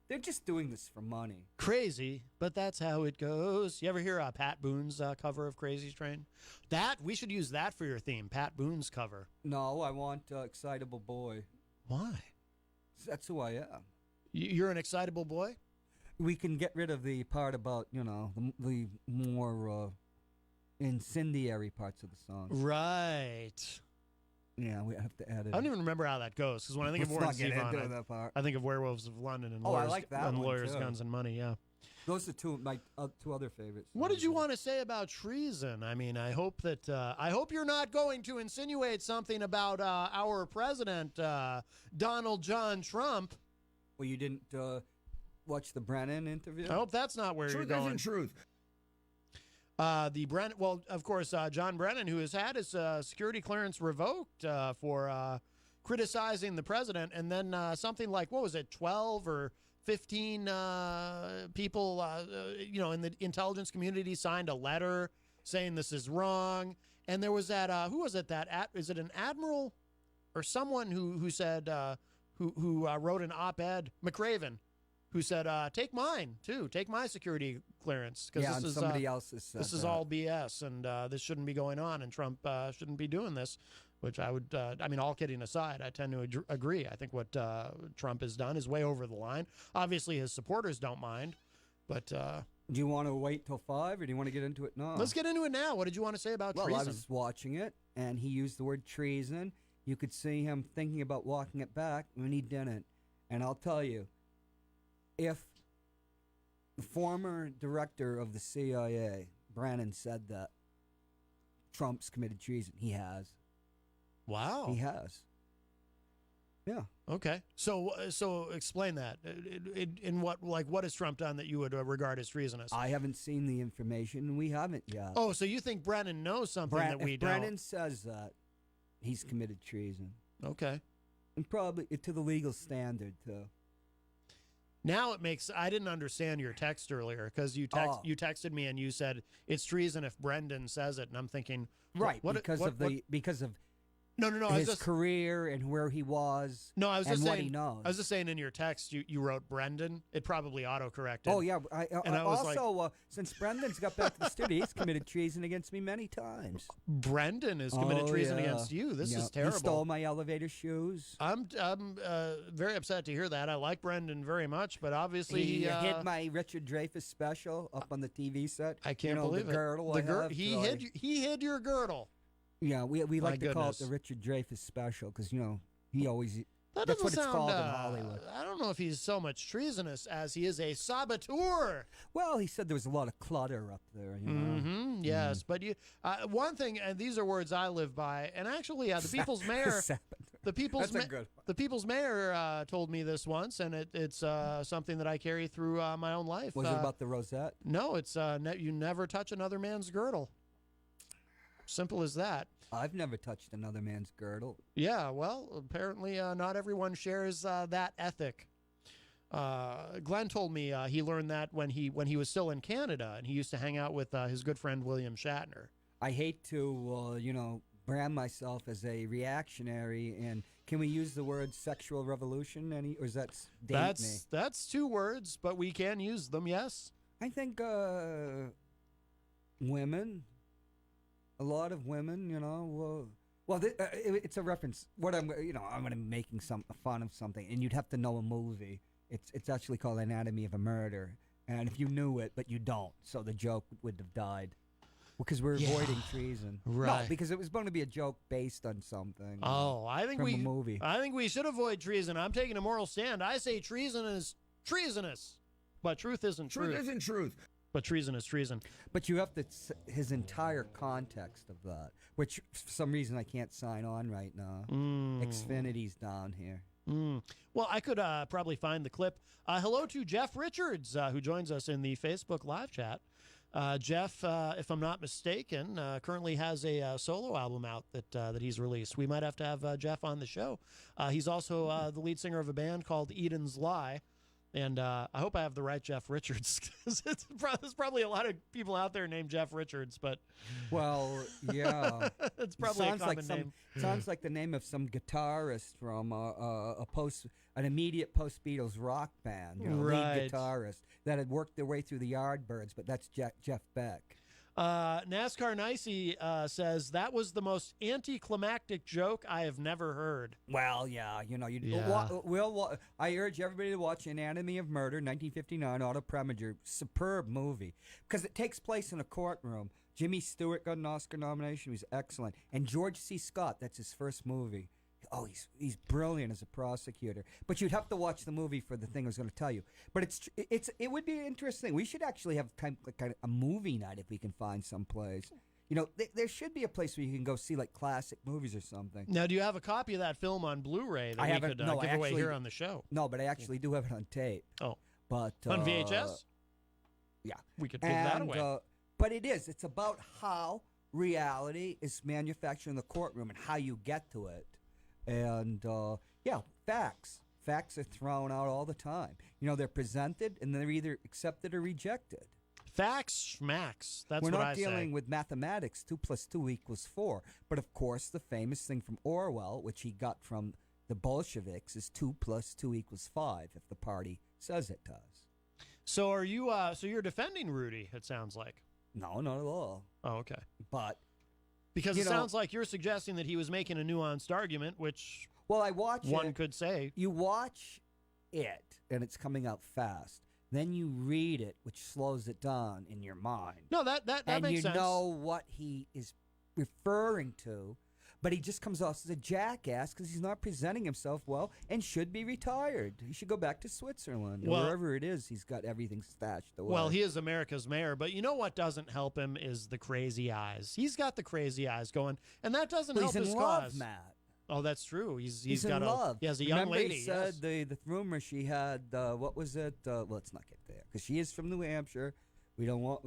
they're just doing this for money. Crazy, but that's how it goes. You ever hear Pat Boone's cover of Crazy Train? We should use that for your theme, Pat Boone's cover. No, I want Excitable Boy. Why? That's who I am. You're an excitable boy? We can get rid of the part about, the more incendiary parts of the song. Right. Yeah, we have to add it. I don't even remember how that goes, because when I think of Warren Zevon, I think of Werewolves of London and I like that one, Lawyers, too. Guns, and Money, yeah. Those are my two other favorites. What did you want to say about treason? I mean, I hope you're not going to insinuate something about our president, Donald John Trump. Well, you didn't watch the Brennan interview? I hope that's not where you're going. Truth. Of course, John Brennan, who has had his security clearance revoked for criticizing the president, and then something like, 12 or 15 people, in the intelligence community signed a letter saying this is wrong. And there was that, who was it? Is it an admiral or someone who said, who wrote an op-ed, McRaven, who said, take mine, too. Take my security clearance. Yeah, this is, somebody else has said this is all BS, and this shouldn't be going on, and Trump shouldn't be doing this, which I would, all kidding aside, I tend to agree. I think what Trump has done is way over the line. Obviously, his supporters don't mind, but... do you want to wait till 5, or do you want to get into it now? Let's get into it now. What did you want to say about treason? Well, I was watching it, and he used the word treason. You could see him thinking about walking it back, and he didn't. And I'll tell you, if the former director of the CIA, Brennan, said that Trump's committed treason, he has. Wow. He has. Yeah. Okay. So explain that. In what has Trump done that you would regard as treasonous? I haven't seen the information, and we haven't yet. Oh, so you think Brennan knows something that we don't? Brennan says that, he's committed treason. Okay. And probably to the legal standard, too. Now it makes... I didn't understand your text earlier, because you texted me and you said it's treason if Brendan says it, and I'm thinking... Right, because of No, his career and where he was. No, I was and just what saying. he knows. I was just saying in your text you wrote Brendan. It probably autocorrected. Oh yeah, and I was also since Brendan's got back to the studio, he's committed treason against me many times. Brendan has committed treason against you. This is terrible. He stole my elevator shoes. I'm very upset to hear that. I like Brendan very much, but obviously he hid my Richard Dreyfuss special up on the TV set. I can't believe the girdle. He hid your girdle. Yeah, we like to call it the Richard Dreyfuss special because, he always... That's what it's called in Hollywood. I don't know if he's so much treasonous as he is a saboteur. Well, he said there was a lot of clutter up there, Mm-hmm, yes, but one thing, and these are words I live by, and actually the people's mayor... The people's mayor told me this once, and it's something that I carry through my own life. Was it about the rosette? No, it's you never touch another man's girdle. Simple as that. I've never touched another man's girdle. Yeah, well, apparently not everyone shares that ethic. Glenn told me he learned that when he was still in Canada, and he used to hang out with his good friend William Shatner. I hate to, brand myself as a reactionary, and can we use the word sexual revolution? Or is that date me? That's 2 words, but we can use them, yes. I think women... A lot of women, it's a reference. What I'm going to be making some fun of something, and you'd have to know a movie. It's actually called Anatomy of a Murder, and if you knew it, but you don't, so the joke would have died. Because we're avoiding treason, right? No, because it was going to be a joke based on something. Oh, I think from a movie. I think we should avoid treason. I'm taking a moral stand. I say treason is treasonous, but truth isn't truth. Truth isn't truth. But treason is treason. But you have his entire context of that, which for some reason I can't sign on right now. Xfinity's down here. Well, I could probably find the clip. Hello to Jeff Richards, who joins us in the Facebook live chat. Jeff, if I'm not mistaken, currently has a solo album out that he's released. We might have to have Jeff on the show. He's also the lead singer of a band called Eden's Lie. And I hope I have the right Jeff Richards, because there's probably a lot of people out there named Jeff Richards, but... Well, yeah. It's probably a common name. Sounds like the name of some guitarist from an immediate post-Beatles rock band, right. lead guitarist, that had worked their way through the Yardbirds, but that's Jeff Beck. NASCAR Nicey says that was the most anticlimactic joke I have never heard. Well, yeah, I urge everybody to watch Anatomy of Murder, 1959, Otto Preminger, superb movie, because it takes place in a courtroom. Jimmy Stewart got an Oscar nomination. He was excellent. And George C. Scott, that's his first movie. Oh, he's brilliant as a prosecutor. But you'd have to watch the movie for the thing I was going to tell you. But it would be interesting. We should actually have kind of a movie night if we can find some place. There should be a place where you can go see like classic movies or something. Now, do you have a copy of that film on Blu-ray that we could give away here on the show? No, but I actually do have it on tape. Oh, but on VHS? Yeah, we could give that away. But it's about how reality is manufactured in the courtroom and how you get to it. And, facts. Facts are thrown out all the time. They're presented, and they're either accepted or rejected. Facts, schmacks. That's what I say. We're not dealing with mathematics. 2 + 2 = 4. But, of course, the famous thing from Orwell, which he got from the Bolsheviks, is 2 + 2 = 5, if the party says it does. So are you, you're defending Rudy, it sounds like. No, not at all. Oh, okay. But... Because it sounds like you're suggesting that he was making a nuanced argument, which I watch one could say. You watch it, and it's coming out fast. Then you read it, which slows it down in your mind. No, that makes sense. And you know what he is referring to, but he just comes off as a jackass because he's not presenting himself well and should be retired. He should go back to Switzerland or wherever it is. He's got everything stashed away. Well, he is America's mayor, but you know what doesn't help him is the crazy eyes. He's got the crazy eyes going, and that doesn't help his cause. He's in love, Matt. Oh, that's true. He's in got love. He has a young Remember lady. He said the rumor she had. What was it? Let's not get there because she is from New Hampshire. We don't want,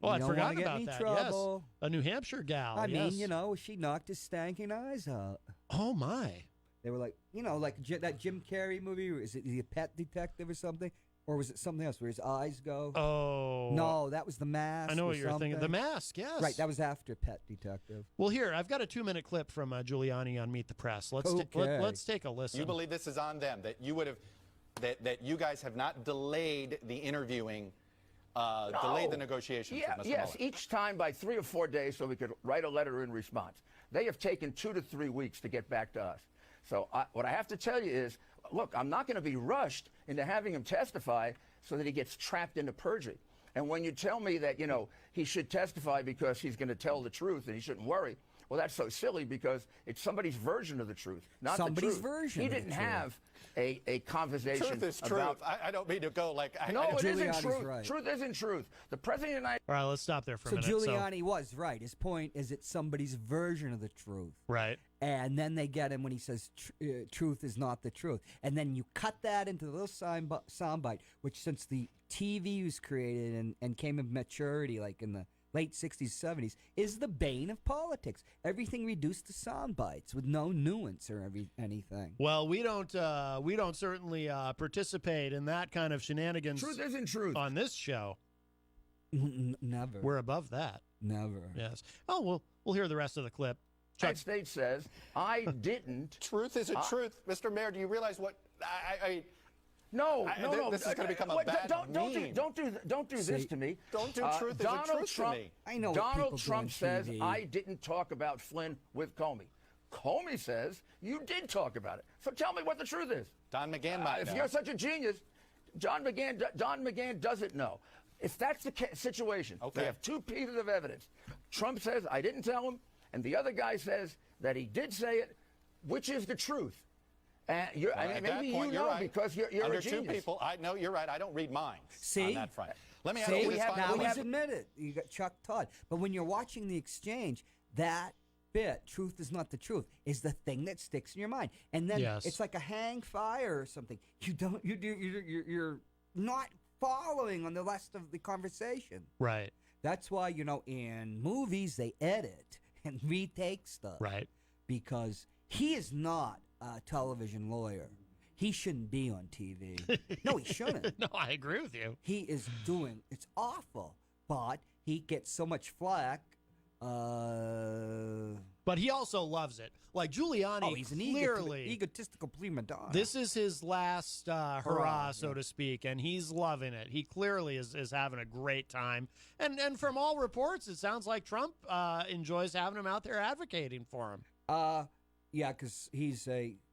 Oh, I I'd forgotten about any that. trouble. Yes. A New Hampshire gal. I mean, she knocked his stanking eyes out. Oh, my. They were like, that Jim Carrey movie. Is it The Pet Detective or something? Or was it something else where his eyes go? Oh. No, that was The Mask. I know what you're thinking. The Mask, yes. Right, that was after Pet Detective. Well, here, I've got a 2-minute clip from Giuliani on Meet the Press. Let's take a listen. You believe this is on them, that you would have, that you guys have not delayed the interviewing, delayed the negotiations with Mr. Yes, Mueller. each time by 3 or 4 days so we could write a letter in response. They have taken 2 to 3 weeks to get back to us. So what I have to tell you is, look, I'm not going to be rushed into having him testify so that he gets trapped into perjury. And when you tell me that, he should testify because he's going to tell the truth and he shouldn't worry, well, that's so silly because it's somebody's version of the truth, not somebody's the truth. Version. He didn't have a conversation. Truth is about, truth. I don't mean to go like. No, it isn't truth. Right. Truth isn't truth. The president of the United. All right, let's stop there for a minute. Giuliani was right. His point is it's somebody's version of the truth. Right. And then they get him when he says truth is not the truth. And then you cut that into the little soundbite, which since the TV was created and came of maturity, like in the late 60s, 70s, is the bane of politics. Everything reduced to sound bites with no nuance or anything. Well, we don't certainly participate in that kind of shenanigans. Truth isn't truth on this show. Never. We're above that. Never. Yes. Oh, we'll hear the rest of the clip. The United States says I didn't. Truth isn't truth, Mr. Mayor. Do you realize what I No. This is going to become a bad meme. Don't do this to me. Don't do truth is Donald a truth Trump, to me. I know Donald Trump says TV. I didn't talk about Flynn with Comey. Comey says you did talk about it. So tell me what the truth is. Don McGahn might If know. you're such a genius, Don McGahn doesn't know. If that's the situation, they have 2 pieces of evidence. Trump says I didn't tell him, and the other guy says that he did say it. Which is the truth? And maybe you know right. Because you're Under a genius. 2 people, know you're right. I don't read minds on that front. Let me ask See, you this. now he's admitted. You got Chuck Todd. But when you're watching the exchange, that bit, truth is not the truth, is the thing that sticks in your mind. And then it's like a hang fire or something. You're not following on the rest of the conversation. Right. That's why, in movies, they edit and retake stuff. Right. Because he is not a television lawyer. He shouldn't be on TV. No, he shouldn't. No, I agree with you. He is it's awful, but he gets so much flack. But he also loves it. Like Giuliani, he's an clearly egotistical prima donna. this is his last hurrah, so to speak, and he's loving it. He clearly is having a great time. And from all reports, it sounds like Trump enjoys having him out there advocating for him. Yeah, because he's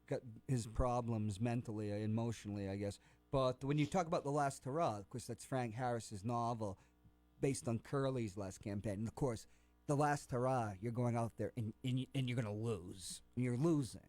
got his problems mentally, emotionally, I guess. But when you talk about The Last Hurrah, of course, that's Frank Harris's novel based on Curly's last campaign. And, of course, The Last Hurrah, you're going out there and you're going to lose. You're losing.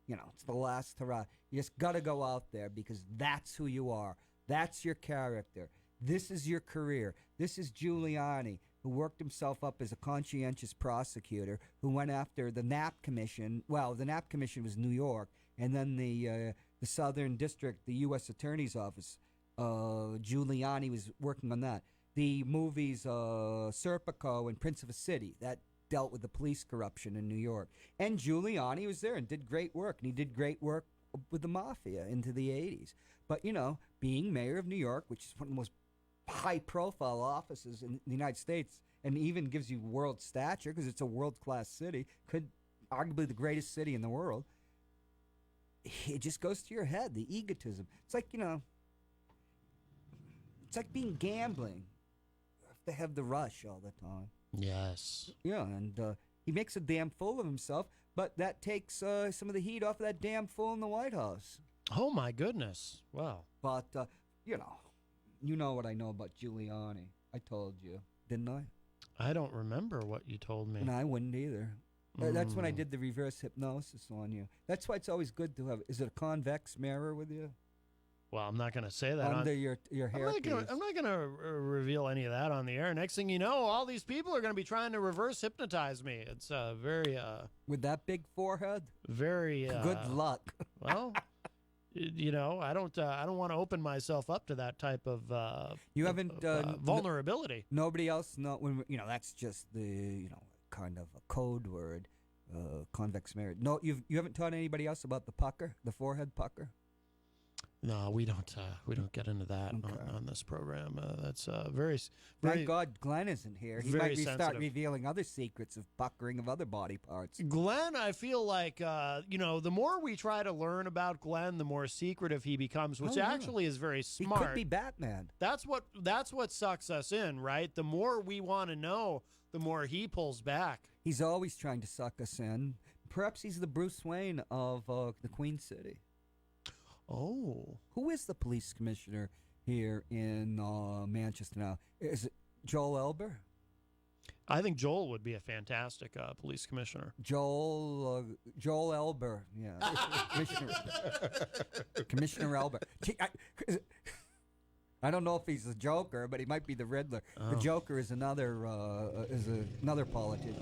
You know, it's the last hurrah. You just got to go out there because that's who you are. That's your character. This is your career. This is Giuliani, who worked himself up as a conscientious prosecutor, who went after the Knapp Commission. Well, the Knapp Commission was New York, and then the Southern District, the U.S. Attorney's Office, Giuliani was working on that. The movies Serpico and Prince of a City, that dealt with the police corruption in New York. And Giuliani was there and did great work. And he did great work with the mafia into the 80s. But, you know, being mayor of New York, which is one of the most high-profile offices in the United States, and even gives you world stature because it's a world-class city, could arguably the greatest city in the world, it just goes to your head, the egotism. It's like, you know, it's like being gambling. To have the rush all the time. Yes. Yeah, and he makes a damn fool of himself, but that takes some of the heat off of that damn fool in the White House. Oh, my goodness. Wow. But, you know what I know about Giuliani. I told you, didn't I? I don't remember what you told me. And I wouldn't either. That's when I did the reverse hypnosis on you. That's why it's always good to have, is it a convex mirror with you? Well, I'm not going to say that. Under your hair. I'm not going to reveal any of that on the air. Next thing you know, all these people are going to be trying to reverse hypnotize me. It's very... with that big forehead? Very... good luck. Well, you know, I don't want to open myself up to that type of you haven't vulnerability. Nobody else know when, you know, that's just the, you know, kind of a code word, convex mirror. No, you haven't taught anybody else about the pucker, the forehead pucker? No, we don't get into that on this program. That's very. Thank God Glenn isn't here. He might start revealing other secrets of puckering of other body parts. Glenn, I feel like you know, the more we try to learn about Glenn, the more secretive he becomes, which actually is very smart. He could be Batman. That's what sucks us in, right? The more we want to know, the more he pulls back. He's always trying to suck us in. Perhaps he's the Bruce Wayne of the Queen City. Oh. Who is the police commissioner here in Manchester now? Is it Joel Elber? I think Joel would be a fantastic police commissioner. Joel Elber, yeah. Commissioner Elber. I don't know if he's the Joker, but he might be the Riddler. Oh. The Joker is another politician.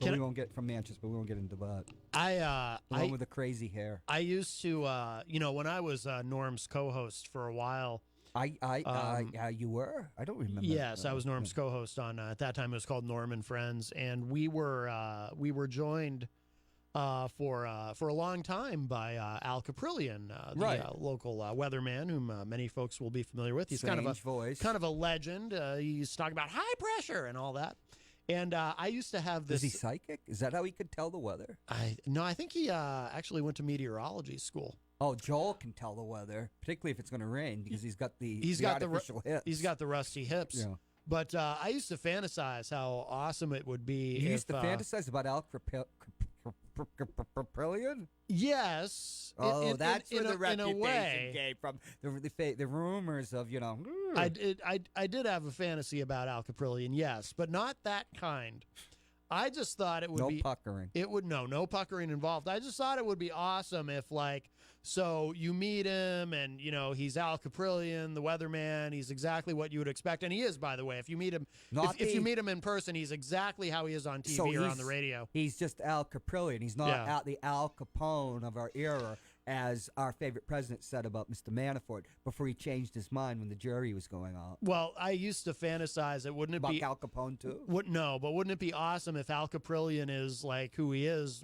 But we won't get from Manchester, but we won't get into that. The one with the crazy hair. I used to, you know, when I was Norm's co-host for a while. You were? I don't remember. Yes, I was Norm's co-host on. At that time, it was called Norm and Friends, and we were joined for a long time by Al Caprillion, the local weatherman, whom many folks will be familiar with. He's kind of a legend. He's talking about high pressure and all that. And I used to have this. Is he psychic? Is that how he could tell the weather? No, I think he actually went to meteorology school. Oh, Joel can tell the weather, particularly if it's going to rain, because he's got the artificial hips. He's got the rusty hips. Yeah. But I used to fantasize how awesome it would be. You used to fantasize about Al Caprillion? Yes. That's where the reputation came from. The rumors of, you know. I did have a fantasy about Al Caprillion, yes, but not that kind. I just thought it would be... No puckering. No puckering involved. I just thought it would be awesome if, like, so you meet him and, you know, he's Al Caprillion, the weatherman. He's exactly what you would expect. And he is, by the way. If you meet him if you meet him in person, he's exactly how he is on TV or on the radio. He's just Al Caprillion. He's not the Al Capone of our era, as our favorite president said about Mr. Manafort before he changed his mind when the jury was going out. Well, I used to fantasize it. Wouldn't it be Al Capone too? Wouldn't it be awesome if Al Caprillion is like who he is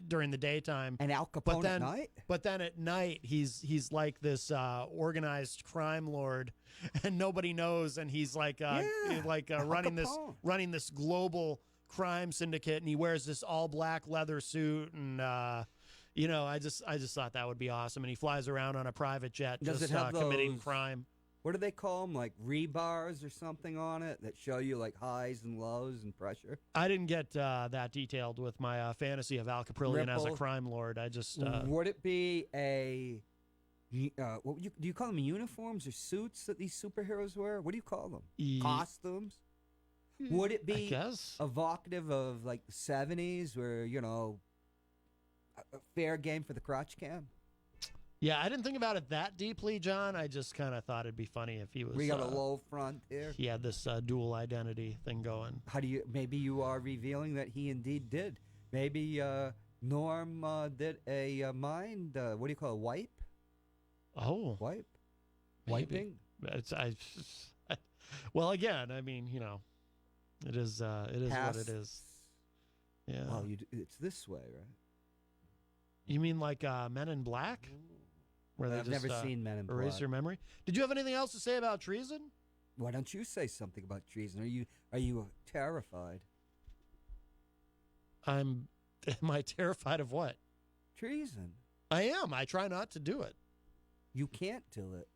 during the daytime and Al Capone at night? But then at night he's like this organized crime lord, and nobody knows, and he's like running this global crime syndicate, and he wears this all black leather suit, and you know, I just thought that would be awesome. And he flies around on a private jet, Does just it have committing those- crime. What do they call them? Like rebars or something on it that show you like highs and lows and pressure? I didn't get that detailed with my fantasy of Al Caprillion as a Ripple. crime lord. I just Would it be a what would do you call them, uniforms or suits that these superheroes wear? What do you call them? Costumes? Would it be evocative of like the 70s where, you know, a fair game for the crotch cam? Yeah, I didn't think about it that deeply, John. I just kind of thought it'd be funny if he was. We got a low front here. He had this dual identity thing going. How do you? Maybe you are revealing that he indeed did. Maybe Norm did a mind. What do you call it? Wipe? Oh, wipe. Maybe. Wiping. Well, again, I mean, you know, it is what it is. Yeah. Well, it's this way, right? You mean like Men in Black? Where they I've just, never seen Men in erase Black. your memory. Did you have anything else to say about treason? Why don't you say something about treason? Are you terrified? Am I terrified of what? Treason. I am. I try not to do it. You can't do it.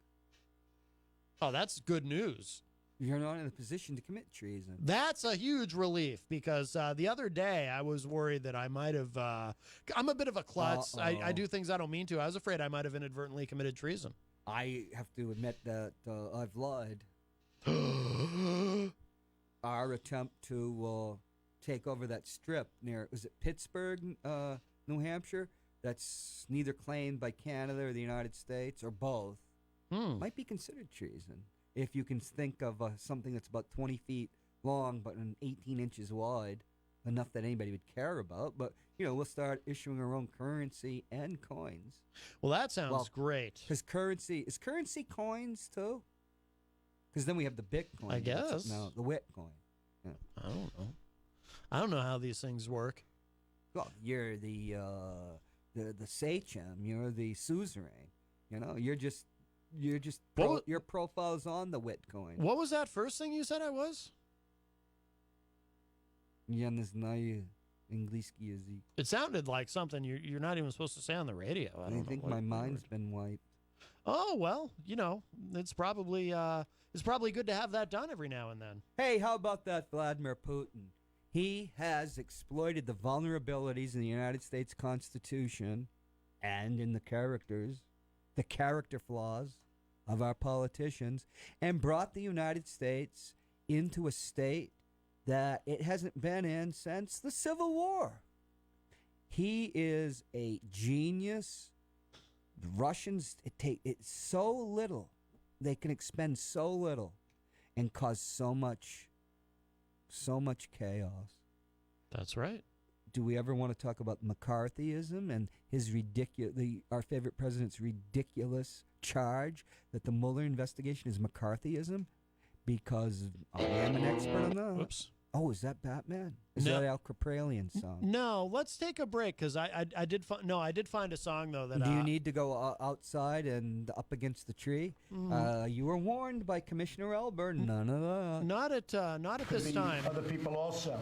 Oh, that's good news. You're not in a position to commit treason. That's a huge relief because the other day I was worried that I might have. I'm a bit of a klutz. I do things I don't mean to. I was afraid I might have inadvertently committed treason. I have to admit that I've lied. Our attempt to take over that strip near, was it Pittsburgh, New Hampshire? That's neither claimed by Canada or the United States, or both. Might be considered treason. If you can think of something that's about 20 feet long but 18 inches wide, enough that anybody would care about. But, you know, we'll start issuing our own currency and coins. Well, that sounds great. Because is currency coins too? Because then we have the Bitcoin. I guess. No, the Witcoin. Yeah. I don't know. I don't know how these things work. Well, you're the sachem. You're the suzerain. You know, your profile's on the Witcoin. What was that first thing you said I was? Я не знаю английский язык. It sounded like something you're not even supposed to say on the radio. I don't think know my mind's been wiped. Oh, well, you know, it's probably good to have that done every now and then. Hey, how about that Vladimir Putin? He has exploited the vulnerabilities in the United States Constitution and in the character flaws of our politicians, and brought the United States into a state that it hasn't been in since the Civil War. He is a genius. The Russians, it's so little. They can expend so little and cause so much chaos. That's right. Do we ever want to talk about McCarthyism and his our favorite president's ridiculous charge that the Mueller investigation is McCarthyism? Because I am an expert on that. Whoops. Oh, is that Batman? Is No. that Al Capralian song? No, let's take a break because I did find a song though that Do you need to go outside and up against the tree? You were warned by Commissioner Elber. None of that. Not at this time. Other people also.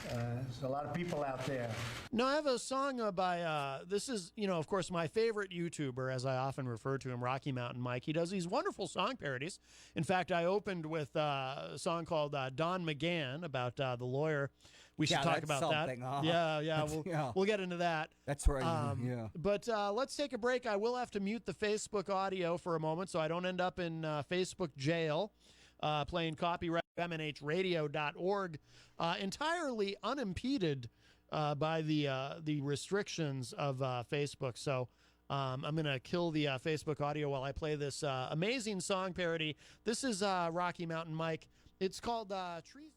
There's a lot of people out there. No, I have a song by, this is, you know, of course, my favorite YouTuber, as I often refer to him, Rocky Mountain Mike. He does these wonderful song parodies. In fact, I opened with a song called Don McGann about the lawyer. We should talk about that. We'll get into that. That's right. Yeah. But let's take a break. I will have to mute the Facebook audio for a moment so I don't end up in Facebook jail. Playing copyright MNHradio.org, entirely unimpeded by the restrictions of Facebook. So I'm going to kill the Facebook audio while I play this amazing song parody. This is Rocky Mountain Mike. It's called Treason.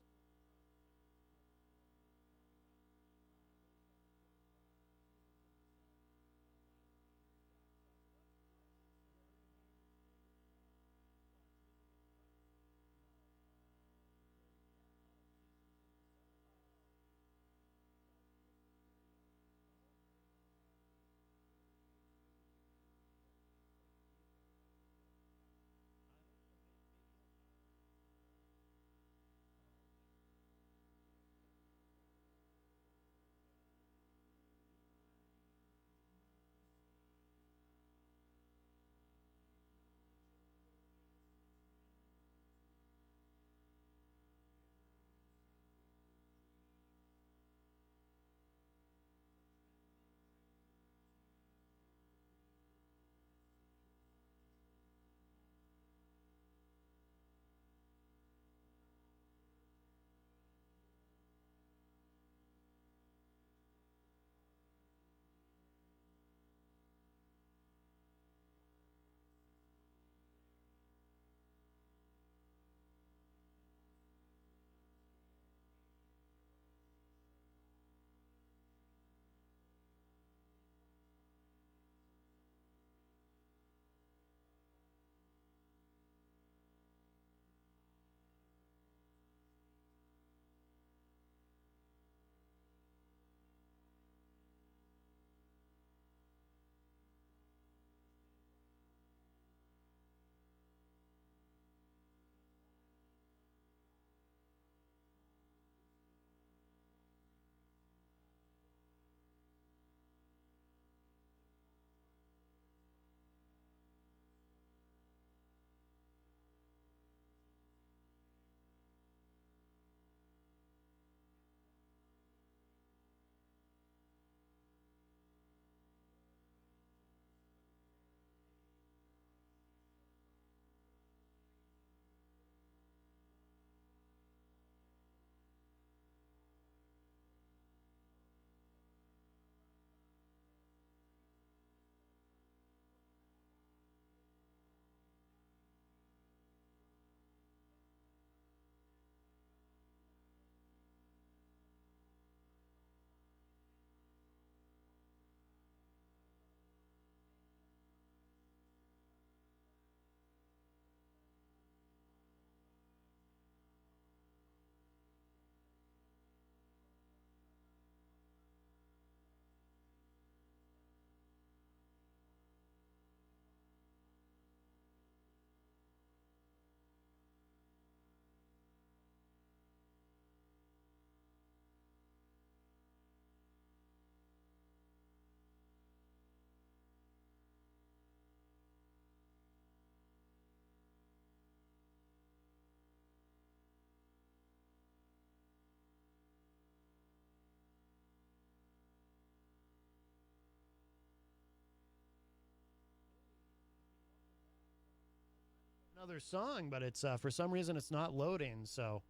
another song, but it's for some reason it's not loading. So,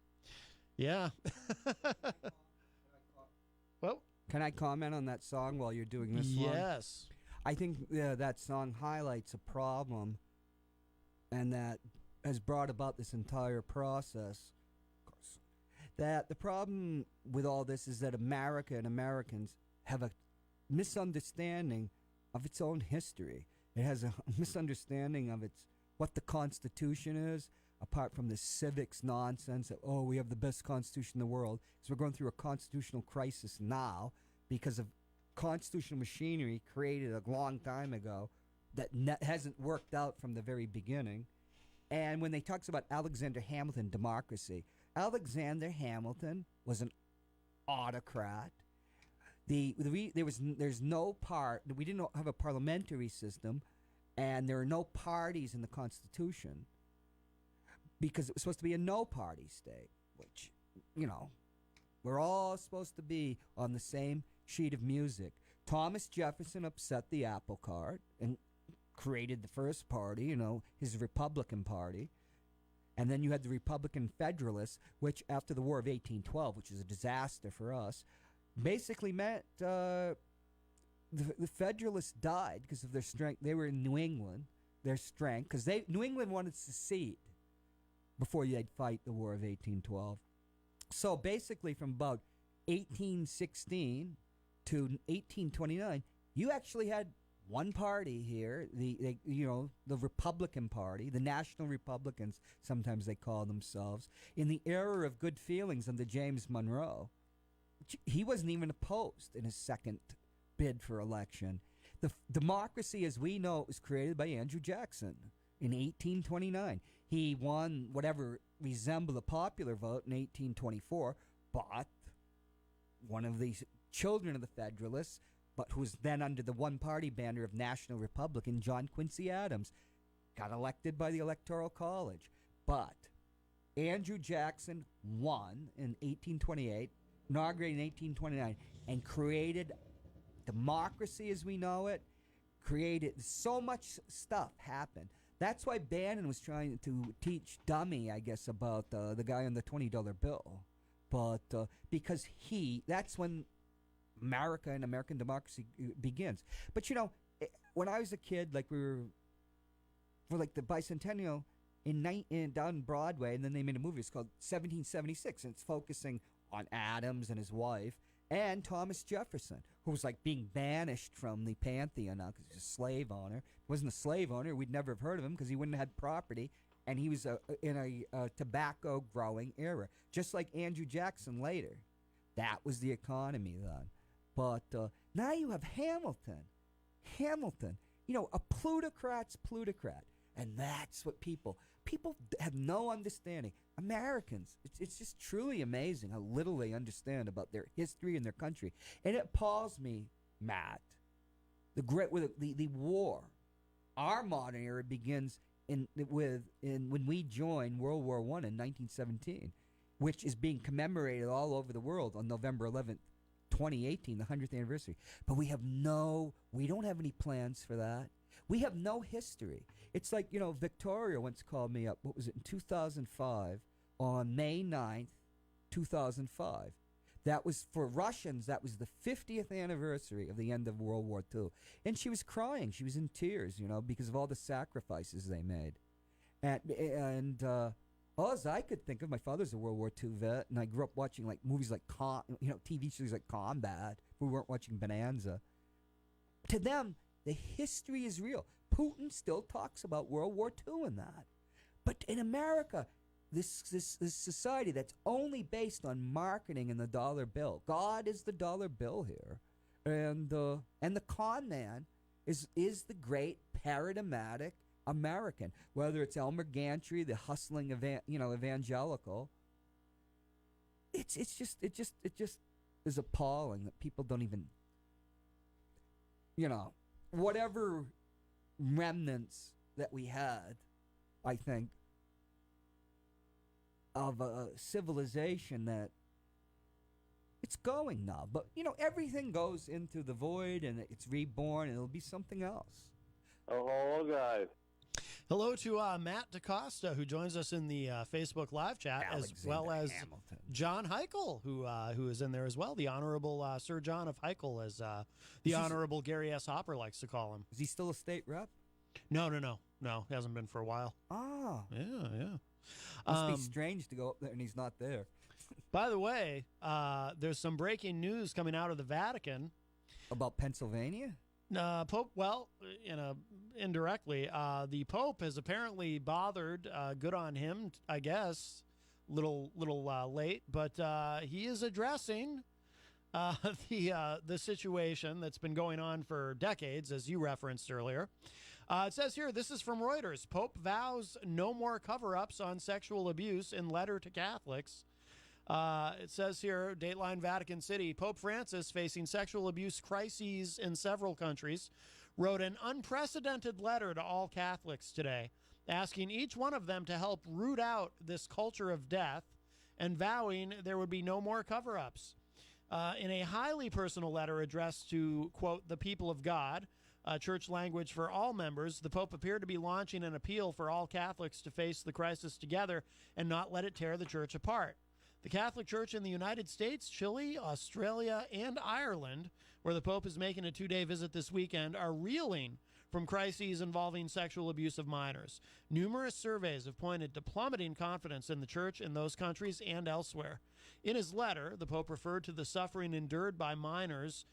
yeah. Well, can I comment on that song while you're doing this one? Yes. I think that song highlights a problem, and that has brought about this entire process. That the problem with all this is that America and Americans have a misunderstanding of its own history. It has a misunderstanding of what the Constitution is, apart from the civics nonsense of, oh, we have the best Constitution in the world. Because we're going through a constitutional crisis now because of constitutional machinery created a long time ago that hasn't worked out from the very beginning. And when they talks about Alexander Hamilton democracy, Alexander Hamilton was an autocrat. There's no we didn't have a parliamentary system, and there are no parties in the Constitution because it was supposed to be a no-party state, which, we're all supposed to be on the same sheet of music. Thomas Jefferson upset the apple cart and created the first party, his Republican Party. And then you had the Republican Federalists, which after the War of 1812, which is a disaster for us, basically meant the Federalists died because of their strength. They were in New England, their strength, because New England wanted to secede before they'd fight the War of 1812. So basically from about 1816 to 1829, you actually had one party here, the Republican Party, the National Republicans, sometimes they call themselves, in the era of good feelings under James Monroe. He wasn't even opposed in his second bid for election. The democracy as we know it was created by Andrew Jackson in 1829. He won whatever resembled a popular vote in 1824, but one of the children of the Federalists, but who was then under the one-party banner of National Republican, John Quincy Adams, got elected by the Electoral College. But Andrew Jackson won in 1828, inaugurated in 1829, and created democracy as we know it, created so much stuff happened. That's why Bannon was trying to teach dummy, I guess, about the guy on the $20 bill. But because that's when America and American democracy begins. But when I was a kid, like we were for like the bicentennial down Broadway, and then they made a movie. It's called 1776, and it's focusing on Adams and his wife and Thomas Jefferson, who was like being banished from the Pantheon now because he's a slave owner. He wasn't a slave owner, we'd never have heard of him because he wouldn't have had property, and he was in a tobacco growing era, just like Andrew Jackson later. That was the economy then. But now you have Hamilton. A plutocrat's plutocrat. And that's what people have no understanding. Americans, it's just truly amazing how little they understand about their history and their country. And it appalls me, Matt, the war. Our modern era begins when we joined World War I in 1917, which is being commemorated all over the world on November 11th. 2018, the 100th anniversary. But we don't have any plans for that. We have no history. It's like, Victoria once called me up, what was it, in 2005, on May 9th, 2005. That was, for Russians, that was the 50th anniversary of the end of World War II. And she was crying. She was in tears, because of all the sacrifices they made. And all I could think of, my father's a World War II vet, and I grew up watching like movies like TV shows like Combat. We weren't watching Bonanza. To them, the history is real. Putin still talks about World War II and that. But in America, this society that's only based on marketing and the dollar bill. God is the dollar bill here, and the con man is the great paradigmatic American, whether it's Elmer Gantry, the hustling evangelical. It just is appalling that people don't even, whatever remnants that we had, I think, of a civilization that it's going now. But everything goes into the void and it's reborn and it'll be something else. Oh, guys. Hello to Matt DaCosta, who joins us in the Facebook live chat, as well as John Heichel, who is in there as well. The Honorable Sir John of Heichel, as the Honorable Gary S. Hopper likes to call him. Is he still a state rep? No, he hasn't been for a while. Ah. Yeah. Must be strange to go up there and he's not there. By the way, there's some breaking news coming out of the Vatican. About Pennsylvania? Pope, well, indirectly, the Pope has apparently bothered. Good on him, I guess. Little late, but he is addressing the situation that's been going on for decades, as you referenced earlier. It says here, this is from Reuters. Pope vows no more cover-ups on sexual abuse in letter to Catholics. It says here, Dateline Vatican City, Pope Francis, facing sexual abuse crises in several countries, wrote an unprecedented letter to all Catholics today, asking each one of them to help root out this culture of death and vowing there would be no more cover-ups. In a highly personal letter addressed to, quote, the people of God, church language for all members, the Pope appeared to be launching an appeal for all Catholics to face the crisis together and not let it tear the church apart. The Catholic Church in the United States, Chile, Australia, and Ireland, where the Pope is making a 2-day visit this weekend, are reeling from crises involving sexual abuse of minors. Numerous surveys have pointed to plummeting confidence in the Church in those countries and elsewhere. In his letter, the Pope referred to the suffering endured by minors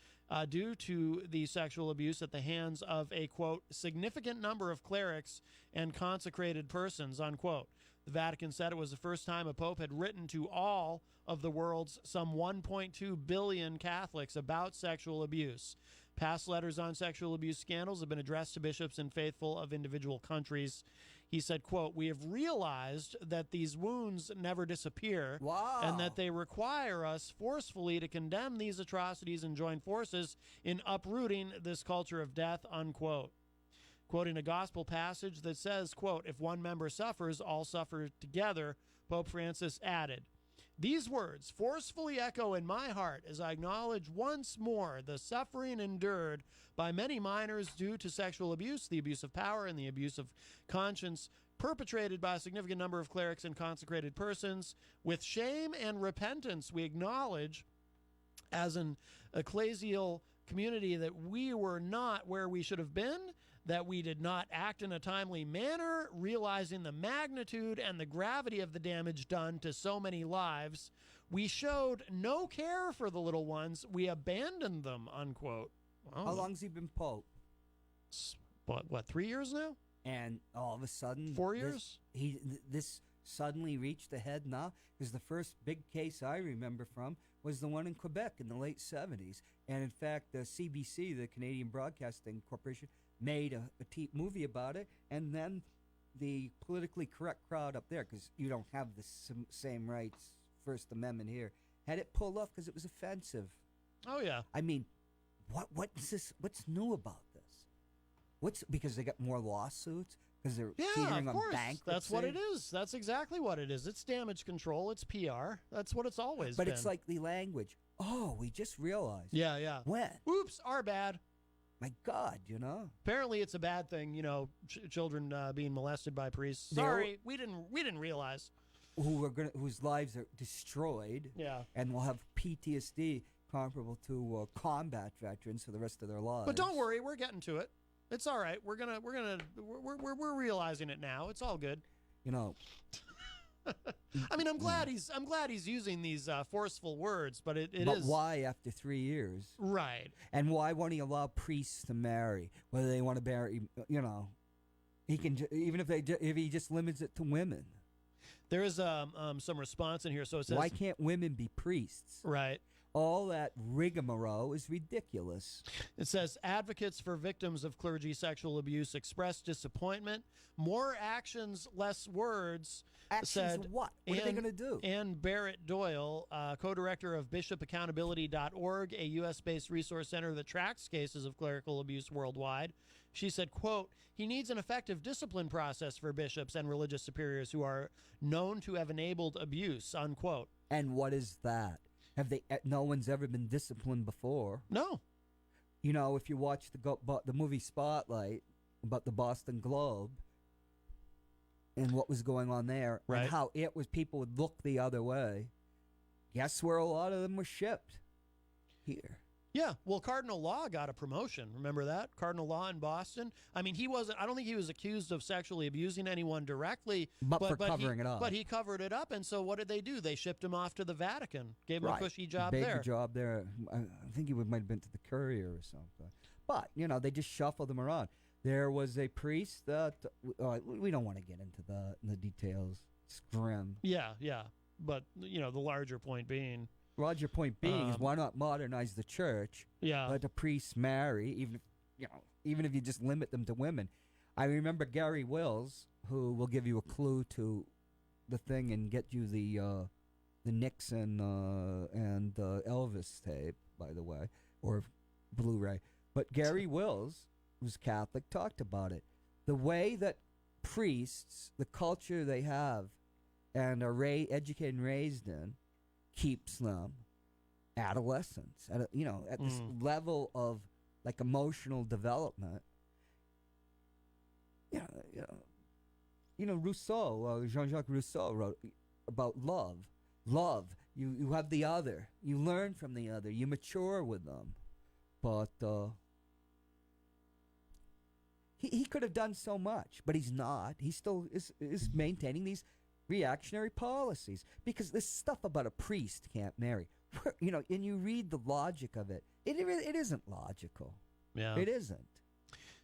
due to the sexual abuse at the hands of a, quote, significant number of clerics and consecrated persons, unquote. The Vatican said it was the first time a pope had written to all of the world's some 1.2 billion Catholics about sexual abuse. Past letters on sexual abuse scandals have been addressed to bishops and faithful of individual countries. He said, quote, we have realized that these wounds never disappear and that they require us forcefully to condemn these atrocities and join forces in uprooting this culture of death, unquote. Quoting a gospel passage that says, quote, if one member suffers, all suffer together, Pope Francis added, these words forcefully echo in my heart as I acknowledge once more the suffering endured by many minors due to sexual abuse, the abuse of power, and the abuse of conscience perpetrated by a significant number of clerics and consecrated persons. With shame and repentance, we acknowledge as an ecclesial community that we were not where we should have been, that we did not act in a timely manner, realizing the magnitude and the gravity of the damage done to so many lives. We showed no care for the little ones. We abandoned them, unquote. Wow. How long's he been Pope? What, 3 years now? And all of a sudden... 4 years? This suddenly reached a head now, because the first big case I remember from was the one in Quebec in the late 70s. And in fact, the CBC, the Canadian Broadcasting Corporation, made a movie about it, and then the politically correct crowd up there, because you don't have the same rights, First Amendment here, had it pulled off because it was offensive. Oh, yeah. I mean, what is this? What's new about this? Because they got more lawsuits? Because they're teetering on bankruptcy? That's what it is. That's exactly what it is. It's damage control. It's PR. That's what it's always been. But it's like the language. Oh, we just realized. Yeah. When? Oops, our bad. My God, Apparently, it's a bad thing. Children being molested by priests. Sorry, we didn't realize. Whose lives are destroyed. Yeah, and will have PTSD comparable to combat veterans for the rest of their lives. But don't worry, we're getting to it. It's all right. We're we're realizing it now. It's all good. I mean, I'm glad he's using these forceful words, but it is. But why after 3 years? Right. And why won't he allow priests to marry? Whether they want to marry, he can even if he just limits it to women. There is some response in here, so it says, why can't women be priests? Right. All that rigmarole is ridiculous. It says, advocates for victims of clergy sexual abuse express disappointment. More actions, less words. Actions said, what? What are they going to do? Ann Barrett Doyle, co-director of bishopaccountability.org, a U.S.-based resource center that tracks cases of clerical abuse worldwide. She said, quote, he needs an effective discipline process for bishops and religious superiors who are known to have enabled abuse, unquote. And what is that? No one's ever been disciplined before. No. If you watch the movie Spotlight about the Boston Globe, and what was going on there, Right. and how it was people would look the other way. Guess where a lot of them were shipped? Here. Yeah, well, Cardinal Law got a promotion. Remember that? Cardinal Law in Boston. I mean, I don't think he was accused of sexually abusing anyone directly. But for covering it up. But he covered it up, and so what did they do? They shipped him off to the Vatican, gave him a cushy job Big there. job there. I think he might have been to the Courier or something. But, they just shuffled him around. There was a priest that, we don't want to get into the details. It's grim. Yeah. But, the larger point being... Roger, point being is why not modernize the church? Yeah. Let the priests marry, even if you just limit them to women. I remember Gary Wills, who will give you a clue to the thing and get you the Nixon and Elvis tape, by the way, or Blu-ray. But Gary Wills, who's Catholic, talked about it. The way that priests, the culture they have, and are educated and raised in, keeps them adolescents at this level of like emotional development. Rousseau, Jean-Jacques Rousseau wrote about love. Love, you have the other, you learn from the other, you mature with them. But he could have done so much, but he's not. He still is maintaining these reactionary policies, because this stuff about a priest can't marry, and you read the logic of it, it isn't logical. Yeah, it isn't.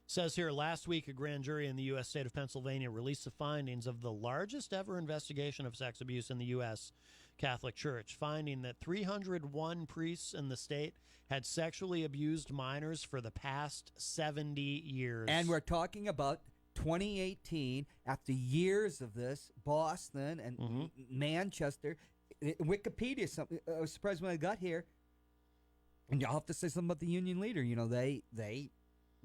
Says here, last week a grand jury in the U.S. state of Pennsylvania released the findings of the largest ever investigation of sex abuse in the U.S. Catholic Church, finding that 301 priests in the state had sexually abused minors for the past 70 years. And we're talking about 2018, after years of this, Boston and Manchester, Wikipedia. Something I was surprised when I got here, and you'll have to say something about the union leader. They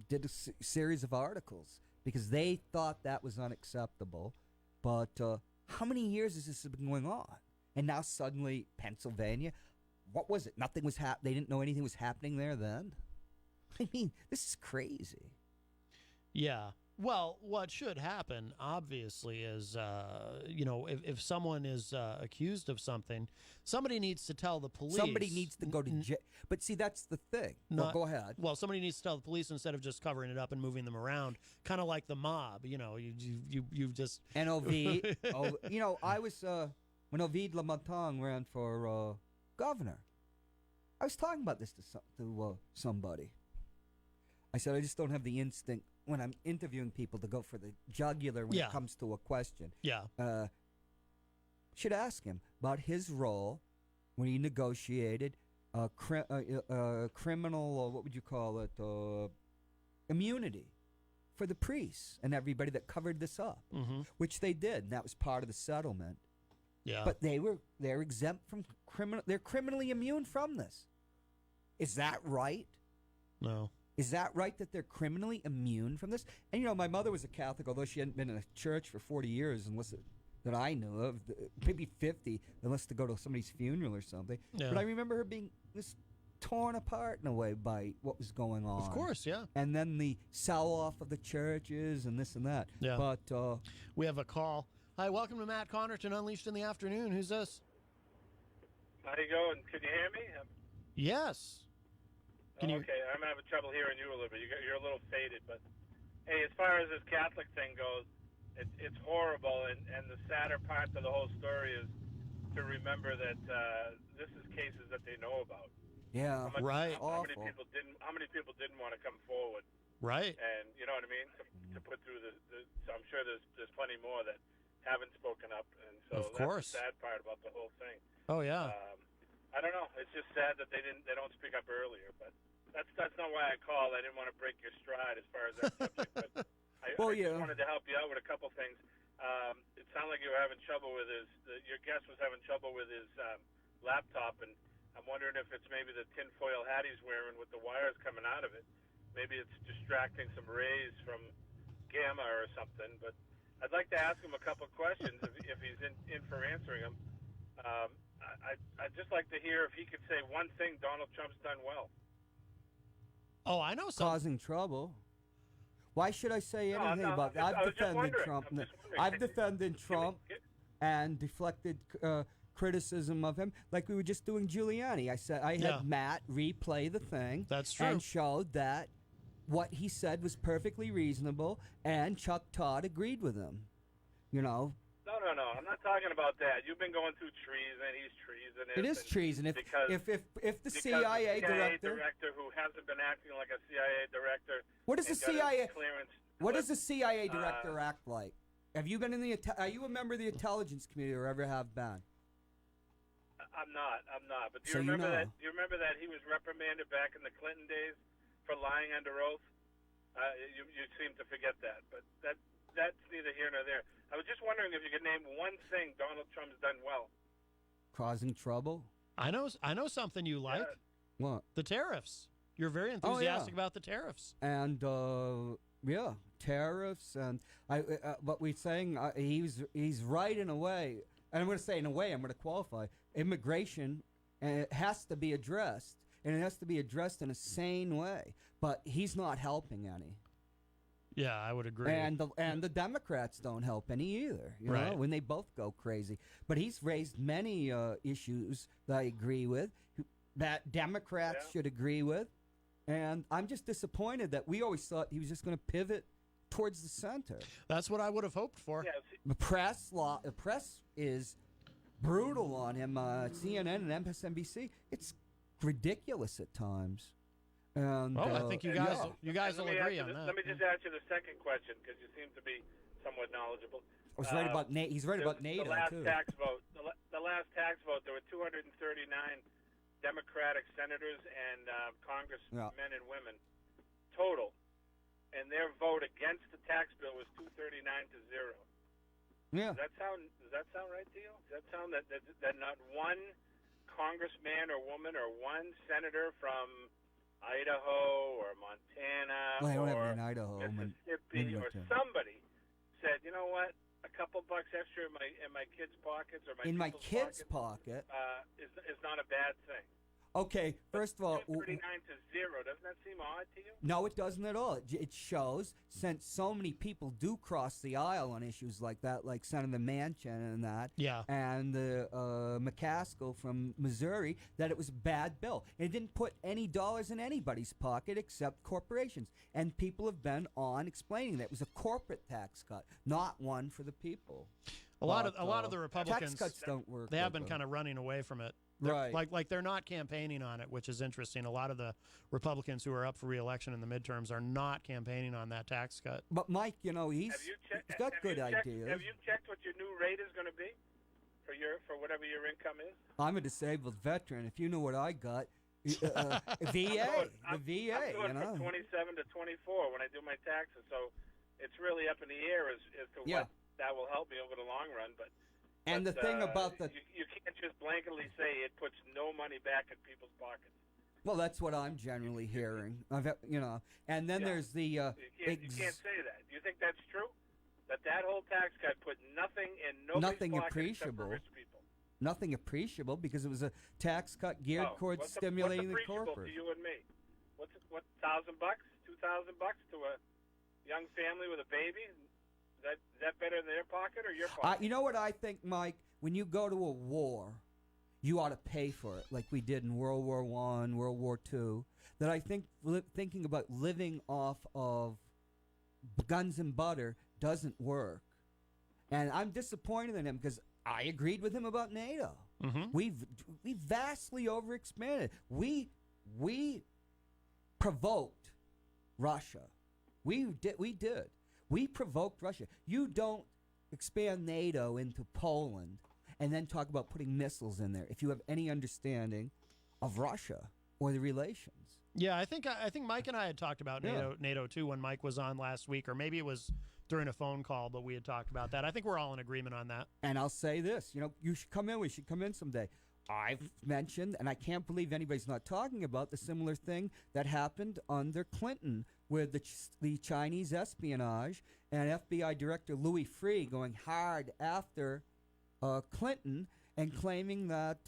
did a series of articles because they thought that was unacceptable. But how many years has this been going on? And now suddenly Pennsylvania, what was it? Nothing was They didn't know anything was happening there then. I mean, this is crazy. Yeah. Well, what should happen, obviously, is, if someone is accused of something, somebody needs to tell the police. Somebody needs to go to jail. But see, that's the thing. Go ahead. Well, somebody needs to tell the police instead of just covering it up and moving them around, kind of like the mob. You just... And Ovid, I was, when Ovid Lamontagne ran for governor, I was talking about this to somebody. I said, I just don't have the instinct when I'm interviewing people to go for the jugular when it comes to a question. Yeah. Should ask him about his role when he negotiated criminal, what would you call it, immunity for the priests and everybody that covered this up, which they did, and that was part of the settlement. Yeah. But they're exempt from they're criminally immune from this. Is that right? No. Is that right that they're criminally immune from this? And, my mother was a Catholic, although she hadn't been in a church for 40 years, that I knew of, maybe 50, unless to go to somebody's funeral or something. Yeah. But I remember her being torn apart in a way by what was going on. Of course, yeah. And then the sell-off of the churches and this and that. Yeah. But we have a call. Hi, welcome to Matt Connarton Unleashed in the Afternoon. Who's this? How you going? Can you hear me? Yes. Okay, I'm having trouble hearing you a little bit. You're a little faded, but hey, as far as this Catholic thing goes, it's horrible, and the sadder part of the whole story is to remember that this is cases that they know about. Yeah, right. How many people didn't want to come forward? Right. And you know what I mean? To put through so I'm sure there's plenty more that haven't spoken up, and so of course. That's the sad part about the whole thing. Oh yeah. I don't know. It's just sad that they don't speak up earlier, but that's not why I called. I didn't want to break your stride as far as that subject, but I just wanted to help you out with a couple things. It sounded like you were having trouble with your guest was having trouble with his laptop, and I'm wondering if it's maybe the tinfoil hat he's wearing with the wires coming out of it. Maybe it's distracting some rays from gamma or something, but I'd like to ask him a couple questions if he's in for answering them. I'd just like to hear if he could say one thing Donald Trump's done well. Oh, I know something. Causing trouble. Why should I say anything about that? I've defended Trump. I've defended Trump and deflected criticism of him, like we were just doing Giuliani. I said I had Matt replay the thing. That's true. And showed that what he said was perfectly reasonable, and Chuck Todd agreed with him. You know. No. I'm not talking about that. You've been going through treason. He's treasonous. It is treason. If the CIA director who hasn't been acting like a CIA director. What does the CIA clearance? What does the CIA director act like? Have you been in the? Are you a member of the intelligence community or ever have been? I'm not. But do you remember that? Do you remember that he was reprimanded back in the Clinton days for lying under oath? You seem to forget that, but that's neither here nor there. I was just wondering if you could name one thing Donald Trump's done well. Causing trouble? I know something you like. What? The tariffs. You're very enthusiastic about the tariffs. And tariffs, and but we're saying he's right in a way. And I'm going to say in a way, I'm going to qualify. Immigration has to be addressed, and it has to be addressed in a sane way. But he's not helping any. Yeah, I would agree. And the Democrats don't help any either. You know, when they both go crazy. But he's raised many issues that I agree with, that Democrats should agree with. And I'm just disappointed that we always thought he was just going to pivot towards the center. That's what I would have hoped for. Yeah, the press is brutal on him. CNN and MSNBC, it's ridiculous at times. And, I think you guys will agree on that. Let me just ask you the second question, because you seem to be somewhat knowledgeable. He's right about NATO, the last too. Tax vote. The last tax vote, there were 239 Democratic senators and congressmen and women total. And their vote against the tax bill was 239 to 0. Yeah. Does that sound right to you? Does that sound that not one congressman or woman or one senator from Idaho or Montana or Mississippi or somebody said, you know what, a couple bucks extra in my kids' pockets or my kids' pocket is not a bad thing. Okay, first of all, 39 to 0, doesn't that seem odd to you? No, it doesn't at all. It shows, since so many people do cross the aisle on issues like that, like Senator Manchin and that, and McCaskill from Missouri, that it was a bad bill. It didn't put any dollars in anybody's pocket except corporations. And people have been on explaining that it was a corporate tax cut, not one for the people. A lot of the Republicans, tax cuts don't work. They have been kind of running away from it. Like they're not campaigning on it, which is interesting. A lot of the Republicans who are up for re-election in the midterms are not campaigning on that tax cut. But Mike, he's got good ideas. Have you checked what your new rate is going to be for whatever your income is? I'm a disabled veteran. If you know what I got, VA, I'm going from 27 to 24 when I do my taxes. So it's really up in the air as to what that will help me over the long run. But the thing about you can't just blanketly say it puts no money back in people's pockets. Well, that's what I'm generally hearing. And then there's the you can't say that. Do you think that's true? That whole tax cut put nothing in nobody's pocket except for rich people. Nothing appreciable, because it was a tax cut geared towards stimulating the corporate. To you and me? What $1,000, $2,000 to a young family with a baby? Is that better in their pocket or your pocket? You know what I think, Mike? When you go to a war, you ought to pay for it, like we did in World War I, World War II. That I think thinking about living off of guns and butter doesn't work. And I'm disappointed in him, because I agreed with him about NATO. Mm-hmm. We've vastly overexpanded. We provoked Russia. We did. We provoked Russia. You don't expand NATO into Poland and then talk about putting missiles in there if you have any understanding of Russia or the relations. Yeah, I think Mike and I had talked about NATO too when Mike was on last week, or maybe it was during a phone call, but we had talked about that. I think we're all in agreement on that. And I'll say this, you should come in. We should come in someday. I've mentioned, and I can't believe anybody's not talking about, the similar thing that happened under Clinton with the Chinese espionage and FBI Director Louis Freeh going hard after Clinton and claiming that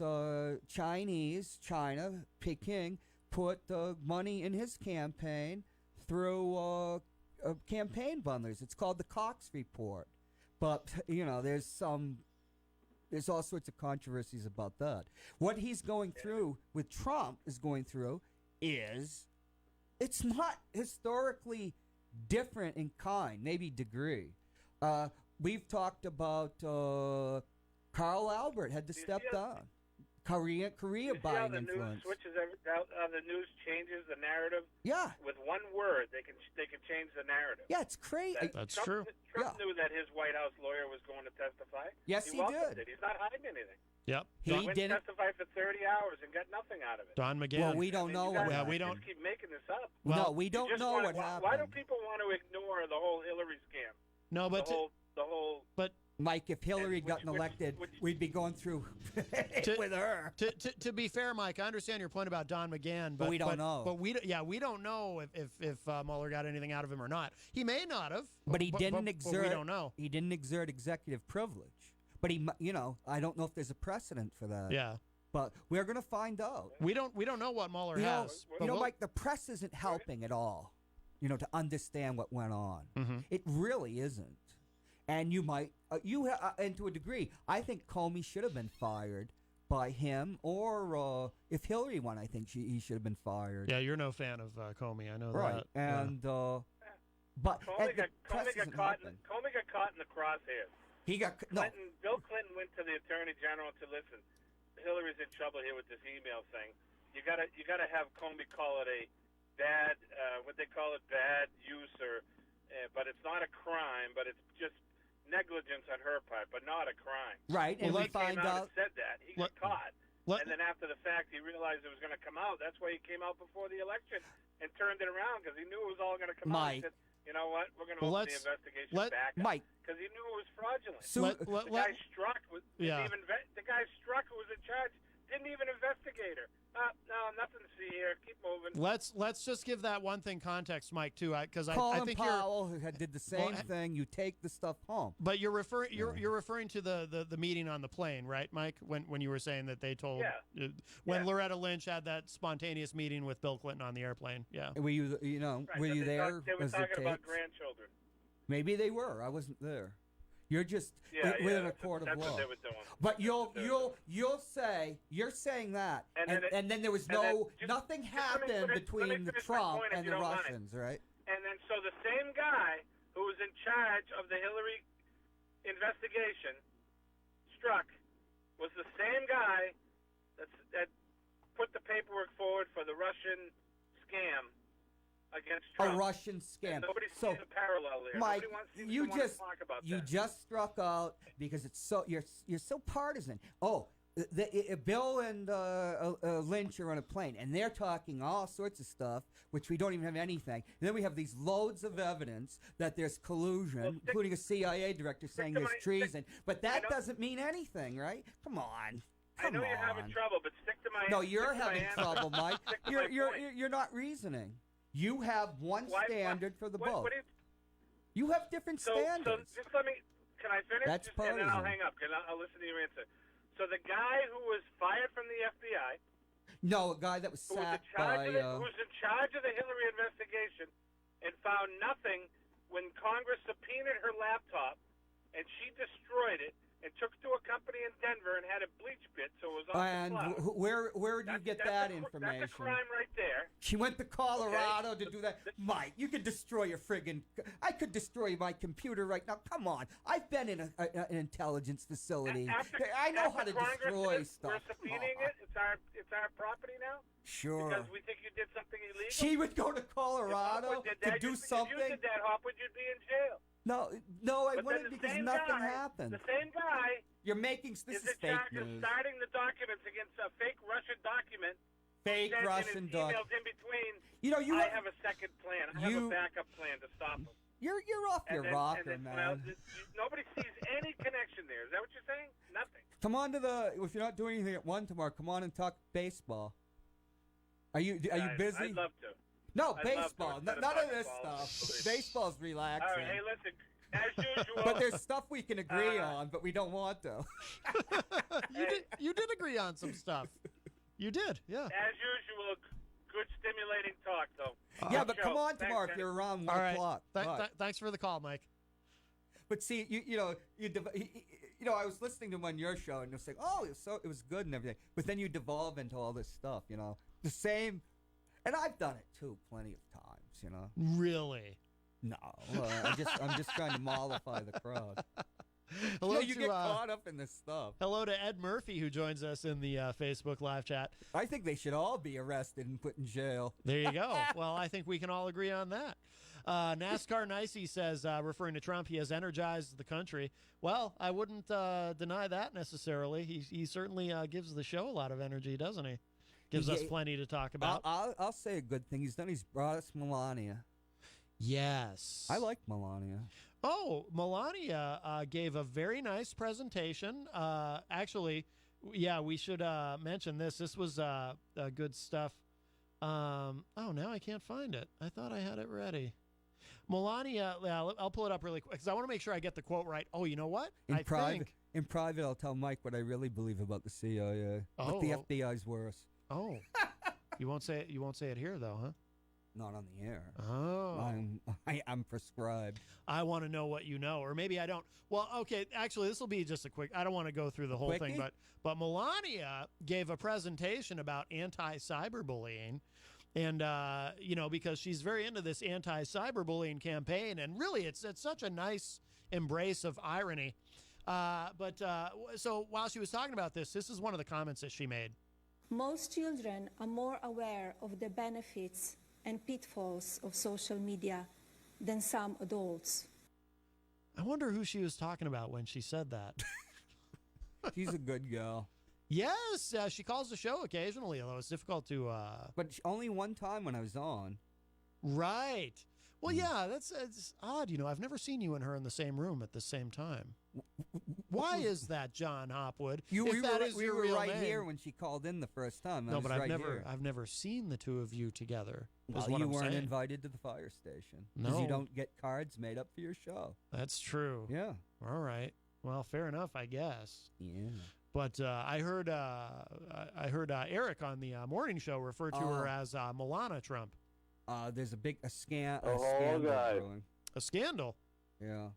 China, Peking, put money in his campaign through campaign bundlers. It's called the Cox Report. But, there's all sorts of controversies about that. What he's going through with Trump is it's not historically different in kind, maybe degree. We've talked about Carl Albert had to step down. Korea buying influence. News switches how the news changes the narrative. Yeah. With one word, they can change the narrative. Yeah, it's crazy. That's Trump, true. Trump knew that his White House lawyer was going to testify. Yes, he welcomed did. it. He's not hiding anything. Yep. He didn't testify for 30 hours and got nothing out of it. Don McGahn. Well, we don't know what happened. We don't keep making this up. No, we don't know what happened. Why do people want to ignore the whole Hillary scam? No, but the whole. But Mike, if Hillary had gotten elected, we'd be going through with her. To be fair, Mike, I understand your point about Don McGahn, but we don't know. But we don't know if Mueller got anything out of him or not. He may not have, but he didn't exert. But we don't know. He didn't exert executive privilege. But he, I don't know if there's a precedent for that. Yeah. But we're going to find out. We don't know what Mueller has. Mike, the press isn't helping at all. To understand what went on. Mm-hmm. It really isn't. And you might, and to a degree, I think Comey should have been fired by him, or if Hillary won, I think he should have been fired. Yeah, you're no fan of Comey, I know right. that. And but Comey got caught in the crosshairs. Bill Clinton went to the Attorney General to listen. Hillary's in trouble here with this email thing. You gotta have Comey call it a bad, what they call it, bad use, or but it's not a crime, but it's just negligence on her part, but not a crime. Right, and he find came out. And said that he got caught, and then after the fact, he realized it was going to come out. That's why he came out before the election and turned it around, because he knew it was all going to come out. He said, "You know what? We're going to open the investigation back up," because he knew it was fraudulent. The guy Strzok was the guy Strzok who was in charge didn't even investigate her. No, nothing to see here. Keep moving. Let's just give that one thing context, Mike, too, because I think Powell who did the same thing. You take the stuff home. But you're referring to the meeting on the plane, right, Mike? When you were saying that they told when Loretta Lynch had that spontaneous meeting with Bill Clinton on the airplane. Yeah. Were you were you there? They were talking about grandchildren. Maybe they were. I wasn't there. You're just within a court of law. That's what they were doing. But you'll say you're saying that, and then there was nothing happened between the Trump and the Russians, right? And then so the same guy who was in charge of the Hillary investigation, Strzok, was the same guy that put the paperwork forward for the Russian scam against Trump. A Russian scam. And nobody sees a parallel there. Mike, you talk about that. just struck out because it's so you're so partisan. Oh, Bill and Lynch are on a plane, and they're talking all sorts of stuff, which we don't even have anything. And then we have these loads of evidence that there's collusion, including a CIA director saying there's treason. But that doesn't mean anything, right? Come on. I know you're having trouble, but stick to my. No, you're having trouble, Mike. You're not reasoning. You have one standard for the both. You have different standards. So just let me. Can I finish? That's and then I'll hang up. I'll listen to your answer. So the guy who was fired from the FBI. No, a guy that was sacked by. Who was in charge of the Hillary investigation and found nothing when Congress subpoenaed her laptop, and she destroyed it and took it to a company in Denver and had it bleach pit, so it was off the cloud. Where did you get that information? That's a crime right there. She went to Colorado to do that. Mike, you could destroy your friggin'. I could destroy my computer right now. Come on, I've been in an intelligence facility. I know how to destroy stuff. We're subpoenaing it. It's our property now. Sure. Because we think you did something illegal. She would go to Colorado to do something. If you did that, Hopwood, you'd be in jail. No, I wouldn't because nothing happened. The same guy. You're making this is fake news. Starting the documents against a fake Russian document. Fake Russian document. In between. I have a second plan. I have a backup plan to stop them. You're off your rocker, man. Nobody sees any connection there. Is that what you're saying? Nothing. Come on if you're not doing anything at 1 tomorrow, come on and talk baseball. Are you busy? I'd love to. No, baseball. None of this stuff. Baseball's relaxing. All right, hey, listen. As usual. But there's stuff we can agree on, but we don't want to. You did agree on some stuff. You did, yeah. As usual, good stimulating talk, though. Yeah, but come on tomorrow if you're around 1 o'clock. Thanks for the call, Mike. But see, I was listening to him on your show, and it was like, oh, it was good and everything. But then you devolve into all this stuff, the same. And I've done it too, plenty of times, Really? No, I'm just trying to mollify the crowd. Hello you to, get caught up in this stuff. Hello to Ed Murphy, who joins us in the Facebook live chat. I think they should all be arrested and put in jail. There you go. Well, I think we can all agree on that. NASCAR Nicey says, referring to Trump, he has energized the country. Well, I wouldn't deny that necessarily. He certainly gives the show a lot of energy, doesn't he? Gives us plenty to talk about. I'll say a good thing he's done. He's brought us Melania. Yes. I like Melania. Oh, Melania gave a very nice presentation. Actually, yeah, we should mention this. This was good stuff. Oh, now I can't find it. I thought I had it ready. Melania, I'll pull it up really quick because I want to make sure I get the quote right. Oh, you know what? In private, I'll tell Mike what I really believe about the CIA. But the FBI's worse. Oh, you won't say it. You won't say it here, though, huh? Not on the air. Oh. I'm prescribed. I want to know what you know, or maybe I don't. Well, okay, actually, this will be just a quick. I don't want to go through the whole thing, but Melania gave a presentation about anti-cyberbullying, and because she's very into this anti-cyberbullying campaign, and really, it's such a nice embrace of irony. So while she was talking about this is one of the comments that she made. Most children are more aware of the benefits and pitfalls of social media than some adults. I wonder who she was talking about when she said that. She's a good girl. Yes, she calls the show occasionally, although it's difficult to... But only one time when I was on. Right. Well, yeah, it's odd. I've never seen you and her in the same room at the same time. Why is that, John Hopwood? We were right name. here when she called in the first time. No, but I've right never seen the two of you together. Well, you weren't invited to the fire station. No, you don't get cards made up for your show. That's true. Yeah. All right. Well, fair enough, I guess. Yeah. But I heard Eric on the morning show refer to her as Melania Trump. There's a scandal brewing. A scandal? Yeah.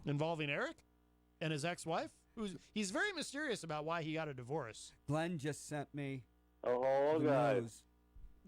Involving Eric and his ex-wife? He's very mysterious about why he got a divorce. Glenn just sent me news.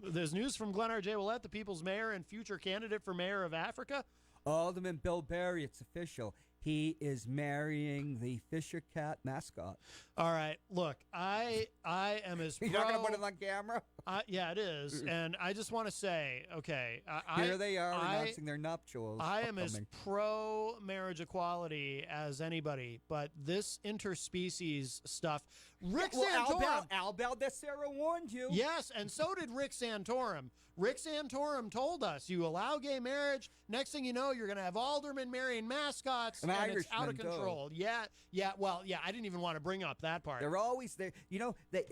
There's news from Glenn R.J. Ouellette, the people's mayor and future candidate for mayor of Africa. Alderman Bill Berry, it's official. He is marrying the Fisher Cat mascot. All right, look, I am as pro... You're not going to put it on camera? Yeah, it is. And I just want to say, okay... Here they are announcing their nuptials. I am as pro-marriage equality as anybody, but this interspecies stuff... Rick Santorum... Al Baldessero warned you. Yes, and so did Rick Santorum. Rick Santorum told us, you allow gay marriage, next thing you know, you're going to have aldermen marrying mascots, and it's out of control. Too. Yeah, I didn't even want to bring up that part. They're always there.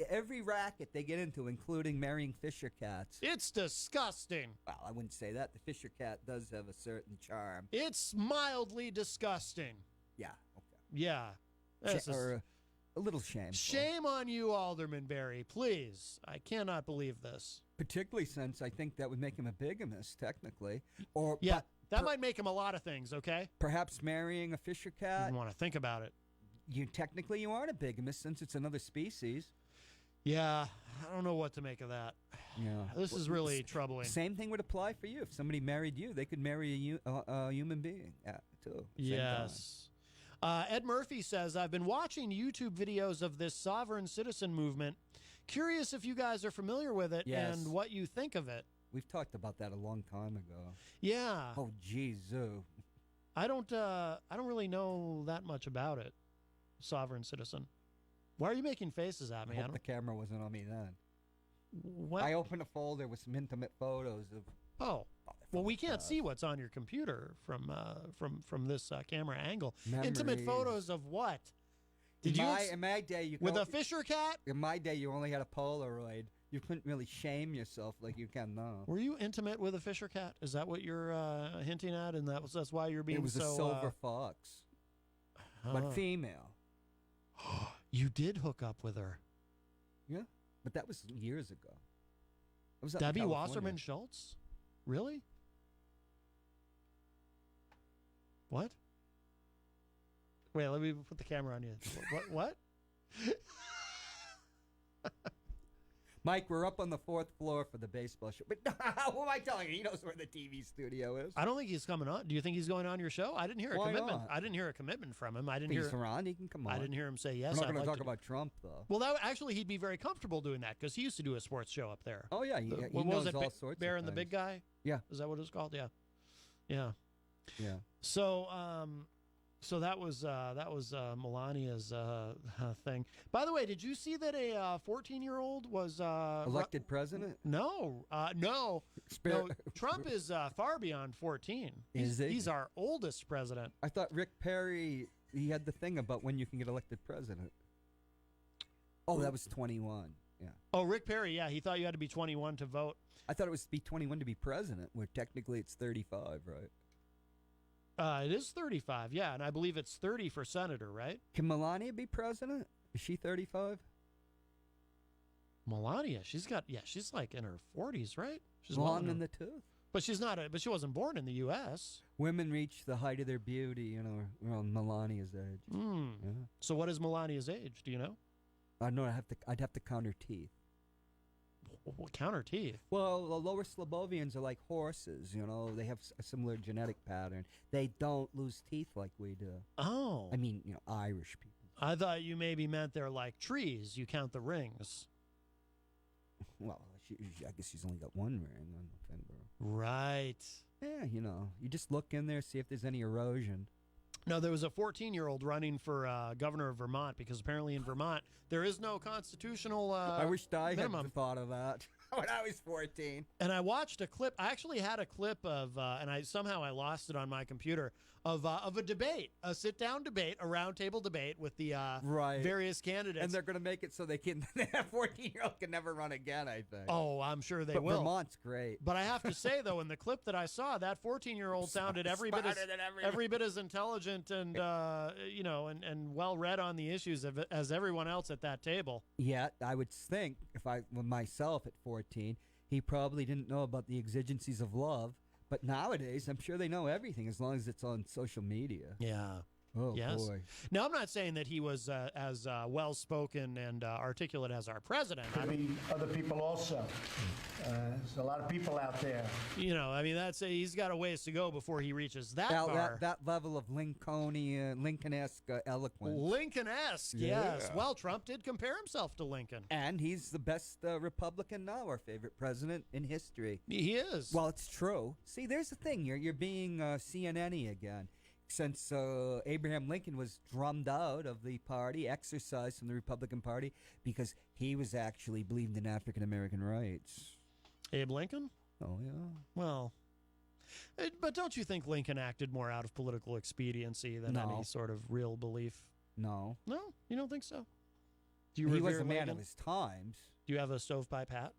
Every racket they get into, including marrying Fisher Cats. It's disgusting. Well, I wouldn't say that. The Fisher Cat does have a certain charm. It's mildly disgusting. Yeah, okay. Yeah. A little shameful. Shame on you, Alderman Berry, please. I cannot believe this. Particularly since I think that would make him a bigamist, technically. That might make him a lot of things, okay? Perhaps marrying a Fisher Cat. I didn't want to think about it. You aren't a bigamist since it's another species. Yeah, I don't know what to make of that. Yeah. This is really troubling. Same thing would apply for you. If somebody married you, they could marry a human being, too. Yes. Ed Murphy says, I've been watching YouTube videos of this sovereign citizen movement. Curious if you guys are familiar with it and what you think of it. We've talked about that a long time ago. Yeah. Oh, geez, I don't really know that much about it. Sovereign citizen. Why are you making faces at me? I hope the camera wasn't on me then. What? I opened a folder with some intimate photos of. Oh. Well, we can't see what's on your computer from this camera angle. Memories. Intimate photos of what? In my day, with a Fisher Cat? In my day, you only had a Polaroid. You couldn't really shame yourself like you can now. Were you intimate with a Fisher Cat? Is that what you're hinting at? And that's why you're being so... It was a silver fox, but female. You did hook up with her. Yeah, but that was years ago. Was Debbie Wasserman Schultz? Really? What? Wait, let me put the camera on you. What? Mike, we're up on the 4th floor for the baseball show. But who am I telling you? He knows where the TV studio is. I don't think he's coming on. Do you think he's going on your show? I didn't hear a Why commitment. not? I didn't hear a commitment from him. I didn't If hear. he's around, he can come on. I didn't hear him say yes. We're not I'd going to like talk about Trump, though. Well, actually, he'd be very comfortable doing that because he used to do a sports show up there. Oh, yeah. He What knows was it? all sorts Bear of and the things. Big Guy? Yeah. Is that what it was called? Yeah. Yeah. Yeah. So, so that was Melania's thing. By the way, did you see that a 14-year-old was elected president? No, no. Trump is far beyond 14. Is he? He's our oldest president. I thought Rick Perry, he had the thing about when you can get elected president. Oh, that was 21. Yeah. Oh, Rick Perry, yeah. He thought you had to be 21 to vote. I thought it was to be 21 to be president, where technically it's 35, right? It is 35, yeah, and I believe it's 30 for senator, right? Can Melania be president? Is she 35? Melania, she's like in her 40s, right? She's long in the tooth. But she's not. But she wasn't born in the U.S. Women reach the height of their beauty, around Melania's age. Yeah. So what is Melania's age? Do you know? I know. I'd have to count her teeth. Count her teeth? Well, the lower Slobovians are like horses. They have a similar genetic pattern. They don't lose teeth like we do. Oh. I mean, Irish people. I thought you maybe meant they're like trees. You count the rings. Well, I guess she's only got one ring on the finger. Right. Yeah, you just look in there, see if there's any erosion. No, there was a 14-year-old running for governor of Vermont because apparently in Vermont there is no constitutional I wish I minimum. had thought of that when I was 14. And I watched a clip. I actually had a clip of, and I lost it on my computer, of a debate, a sit-down debate, a roundtable debate with the various candidates. And they're going to make it so that 14-year-old can never run again, I think. Oh, I'm sure they will. Vermont's great. But I have to say, though, in the clip that I saw, that 14-year-old sounded every bit as intelligent and and well-read on the issues as everyone else at that table. Yet, I would think, myself at 14, he probably didn't know about the exigencies of love. But nowadays, I'm sure they know everything as long as it's on social media. Yeah. Oh, yes. boy. Now, I'm not saying that he was as well-spoken and articulate as our president. I mean, other people also. There's a lot of people out there. He's got a ways to go before he reaches that bar. That level of Lincoln-esque eloquence. Lincoln-esque, yes. Well, Trump did compare himself to Lincoln. And he's the best Republican now, our favorite president in history. He is. Well, it's true. See, there's the thing. You're being CNN-y again. Since Abraham Lincoln was drummed out of the party, exorcised from the Republican Party, because he was actually believed in African-American rights. Abe Lincoln? Oh, yeah. Well, but don't you think Lincoln acted more out of political expediency than any sort of real belief? No. No? You don't think so? He was a man of his times. Do you have a stovepipe hat?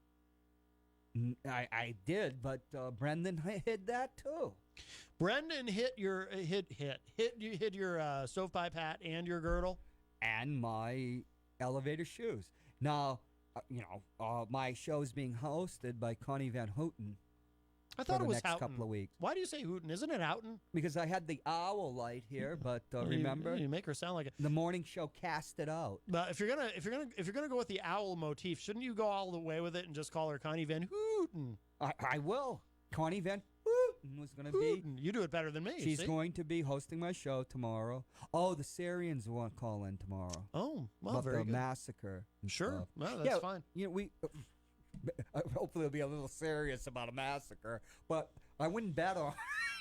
I did, but Brendan hid that too. Brendan hit your stovepipe hat and your girdle and my elevator shoes. Now, my show is being hosted by Connie Van Houten. I thought it was next couple of weeks. Why do you say Houghton? Isn't it Houghton? Because I had the owl light here, but remember, you make her sound like it. The morning show cast it out. But if you're gonna go with the owl motif, shouldn't you go all the way with it and just call her Connie Van Houten? I will. Connie Van Houten was going to be. You do it better than me. She's going to be hosting my show tomorrow. Oh, the Syrians won't call in tomorrow. Oh, well, about very the good. Massacre. Sure, well, that's fine. We hopefully it'll be a little serious about a massacre, but I wouldn't bet on.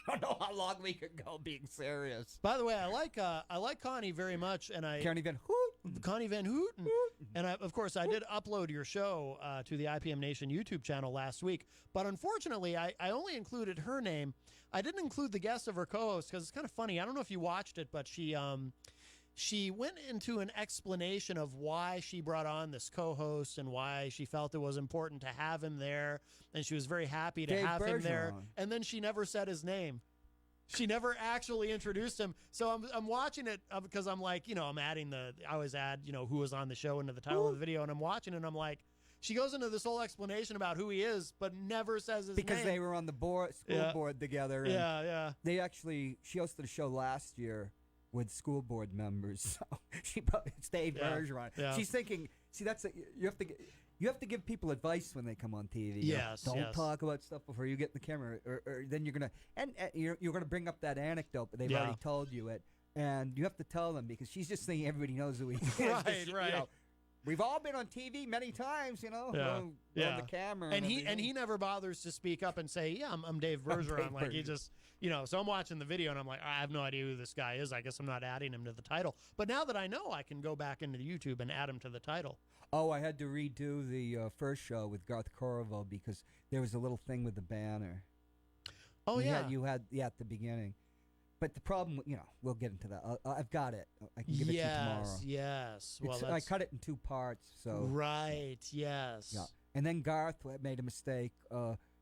I don't know how long we could go being serious. By the way, I like Connie very much, and Connie Van Houten. Connie Van Houten. And of course, I did upload your show to the IPM Nation YouTube channel last week, but unfortunately, I only included her name. I didn't include the guest of her co-host because it's kind of funny. I don't know if you watched it, but she went into an explanation of why she brought on this co-host and why she felt it was important to have him there, and she was very happy to have him there. And then she never said his name. She never actually introduced him. So I'm watching it because I'm like, I'm adding I always add, who was on the show into the title of the video, and I'm watching it and I'm like, she goes into this whole explanation about who he is, but never says his name. Because they were on the school board together. Yeah. She hosted a show last year with school board members. So she probably it's Dave Bergeron. Yeah. She's thinking, see, you have to give people advice when they come on TV. Yes, Don't talk about stuff before you get in the camera, or then you're gonna you're gonna bring up that anecdote, but they've already told you it, and you have to tell them because she's just thinking everybody knows who he is. Right. You know, we've all been on TV many times, you know, on the camera, and he never bothers to speak up and say, "Yeah, I'm Dave Bergeron." Like he just, so I'm watching the video and I'm like, I have no idea who this guy is. I guess I'm not adding him to the title. But now that I know, I can go back into YouTube and add him to the title. Oh, I had to redo the first show with Garth Corvo because there was a little thing with the banner. Oh, you had at the beginning. But the problem, we'll get into that. I've got it. I can give it to you tomorrow. Yes. Well, I cut it in 2 parts. So right. Yes. Yeah. And then Garth made a mistake.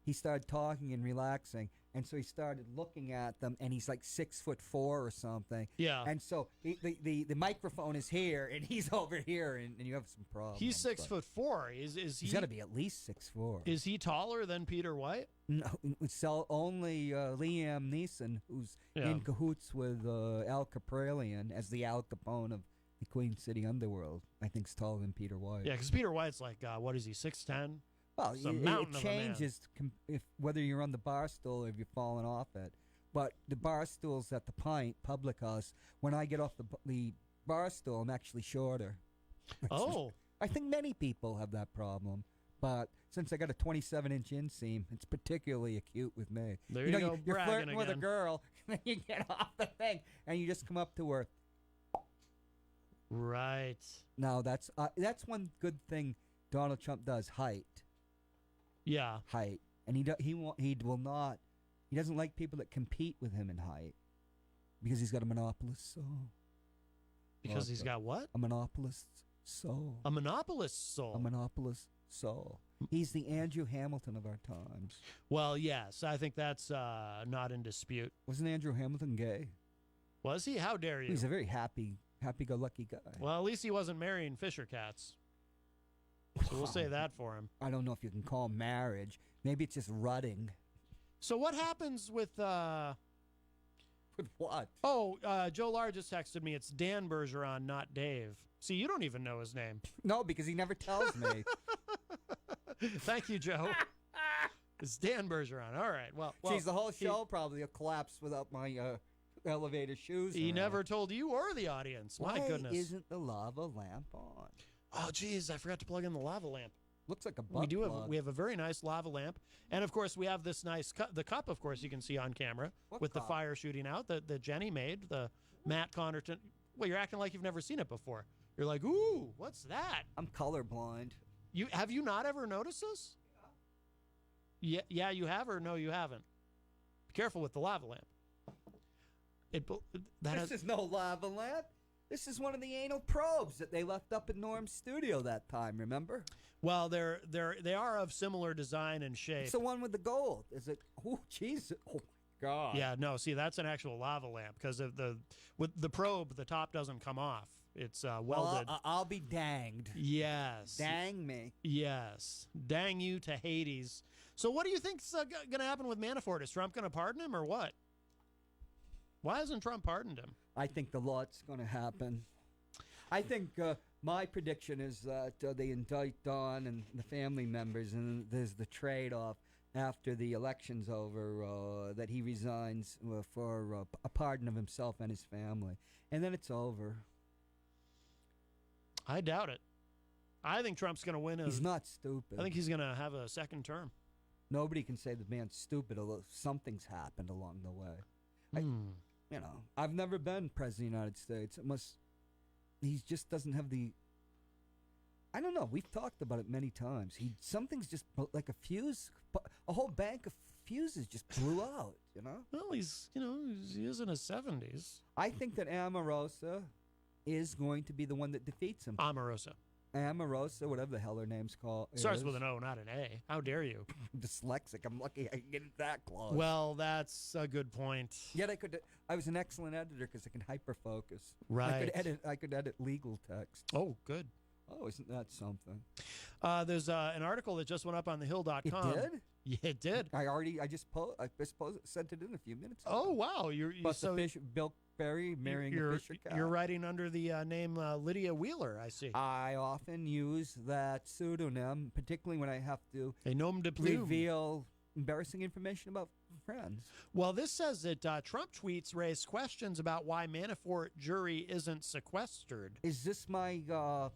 He started talking and relaxing, and so he started looking at them, and he's like 6'4" or something. Yeah. And so the microphone is here, and he's over here, and you have some problems. He's 6'4". Is he? He's got to be at least 6'4". Is he taller than Peter White? No, it's only Liam Neeson, who's in cahoots with Al Capralian as the Al Capone of the Queen City Underworld. I think is taller than Peter White. Yeah, because Peter White's like, what is he, 6'10"? Well, it changes if whether you're on the bar stool or if you're falling off it. But the bar stool's at the Pint Public House. When I get off the bar stool, I'm actually shorter. Oh. I think many people have that problem. But since I got a 27-inch inseam, it's particularly acute with me. There you go, you're bragging flirting with a again. girl, and then you get off the thing, and you just come up to her. Right. Now, that's one good thing Donald Trump does, height. Yeah. Height. And he doesn't like people that compete with him in height because he's got a monopolist soul. Because he's got what? A monopolist soul. A monopolist soul. A monopolist soul. He's the Andrew Hamilton of our times. Well, yes, I think that's not in dispute. Wasn't Andrew Hamilton gay? Was he? How dare you? He's a very happy-go-lucky guy. Well, at least he wasn't marrying Fisher cats. So we'll say that for him. I don't know if you can call marriage. Maybe it's just rutting. So what happens with... With what? Oh, Joe Lar just texted me. It's Dan Bergeron, not Dave. See, you don't even know his name. No, because he never tells me. Thank you, Joe. It's Dan Bergeron. All right. Well, geez, the whole show probably will collapse without my elevator shoes. He never told you or the audience. My goodness. Why isn't the lava lamp on? Oh, geez, I forgot to plug in the lava lamp. Looks like a butt We have a very nice lava lamp, and of course we have this nice cup. The cup, of course, you can see on camera with the fire shooting out that Jenny made. The Matt Connarton. Well, you're acting like you've never seen it before. You're like, ooh, what's that? I'm colorblind. Have you not ever noticed this? Yeah, you have, or no, you haven't. Be careful with the lava lamp. This is no lava lamp. This is one of the anal probes that they left up in Norm's studio that time, remember? Well, they are of similar design and shape. It's the one with the gold. Is it? Oh, jeez. Oh, my God. Yeah, no, see, that's an actual lava lamp because with the probe, the top doesn't come off. It's welded. Well, I'll be danged. Yes. Dang me. Yes. Dang you to Hades. So what do you think's going to happen with Manafort? Is Trump going to pardon him or what? Why hasn't Trump pardoned him? I think the lot's going to happen. I think my prediction is that they indict Don and the family members, and there's the trade-off after the election's over that he resigns for a pardon of himself and his family. And then it's over. I doubt it. I think Trump's going to win. He's not stupid. I think he's going to have a second term. Nobody can say the man's stupid, although something's happened along the way. I've never been president of the United States. He just doesn't have the... I don't know. We've talked about it many times. Something's just like a fuse. A whole bank of fuses just blew out, Well, he is in his 70s. I think that Omarosa is going to be the one that defeats him. Omarosa, whatever the hell her name's called. Starts with an O, not an A. How dare you? I'm dyslexic. I'm lucky I can get it that close. Well, that's a good point. Yet I was an excellent editor because I can hyperfocus. Right. I could edit legal text. Oh, good. Oh, isn't that something? There's an article that just went up on thehill.com. It did? Yeah, it did. I just sent it in a few minutes ago. Oh, wow. But the Berry marrying a Fisher cow. You're writing under the name Lydia Wheeler, I see. I often use that pseudonym, particularly when I have to a nom de plume. Reveal embarrassing information about friends. Well, this says that Trump tweets raised questions about why Manafort jury isn't sequestered. Is this my...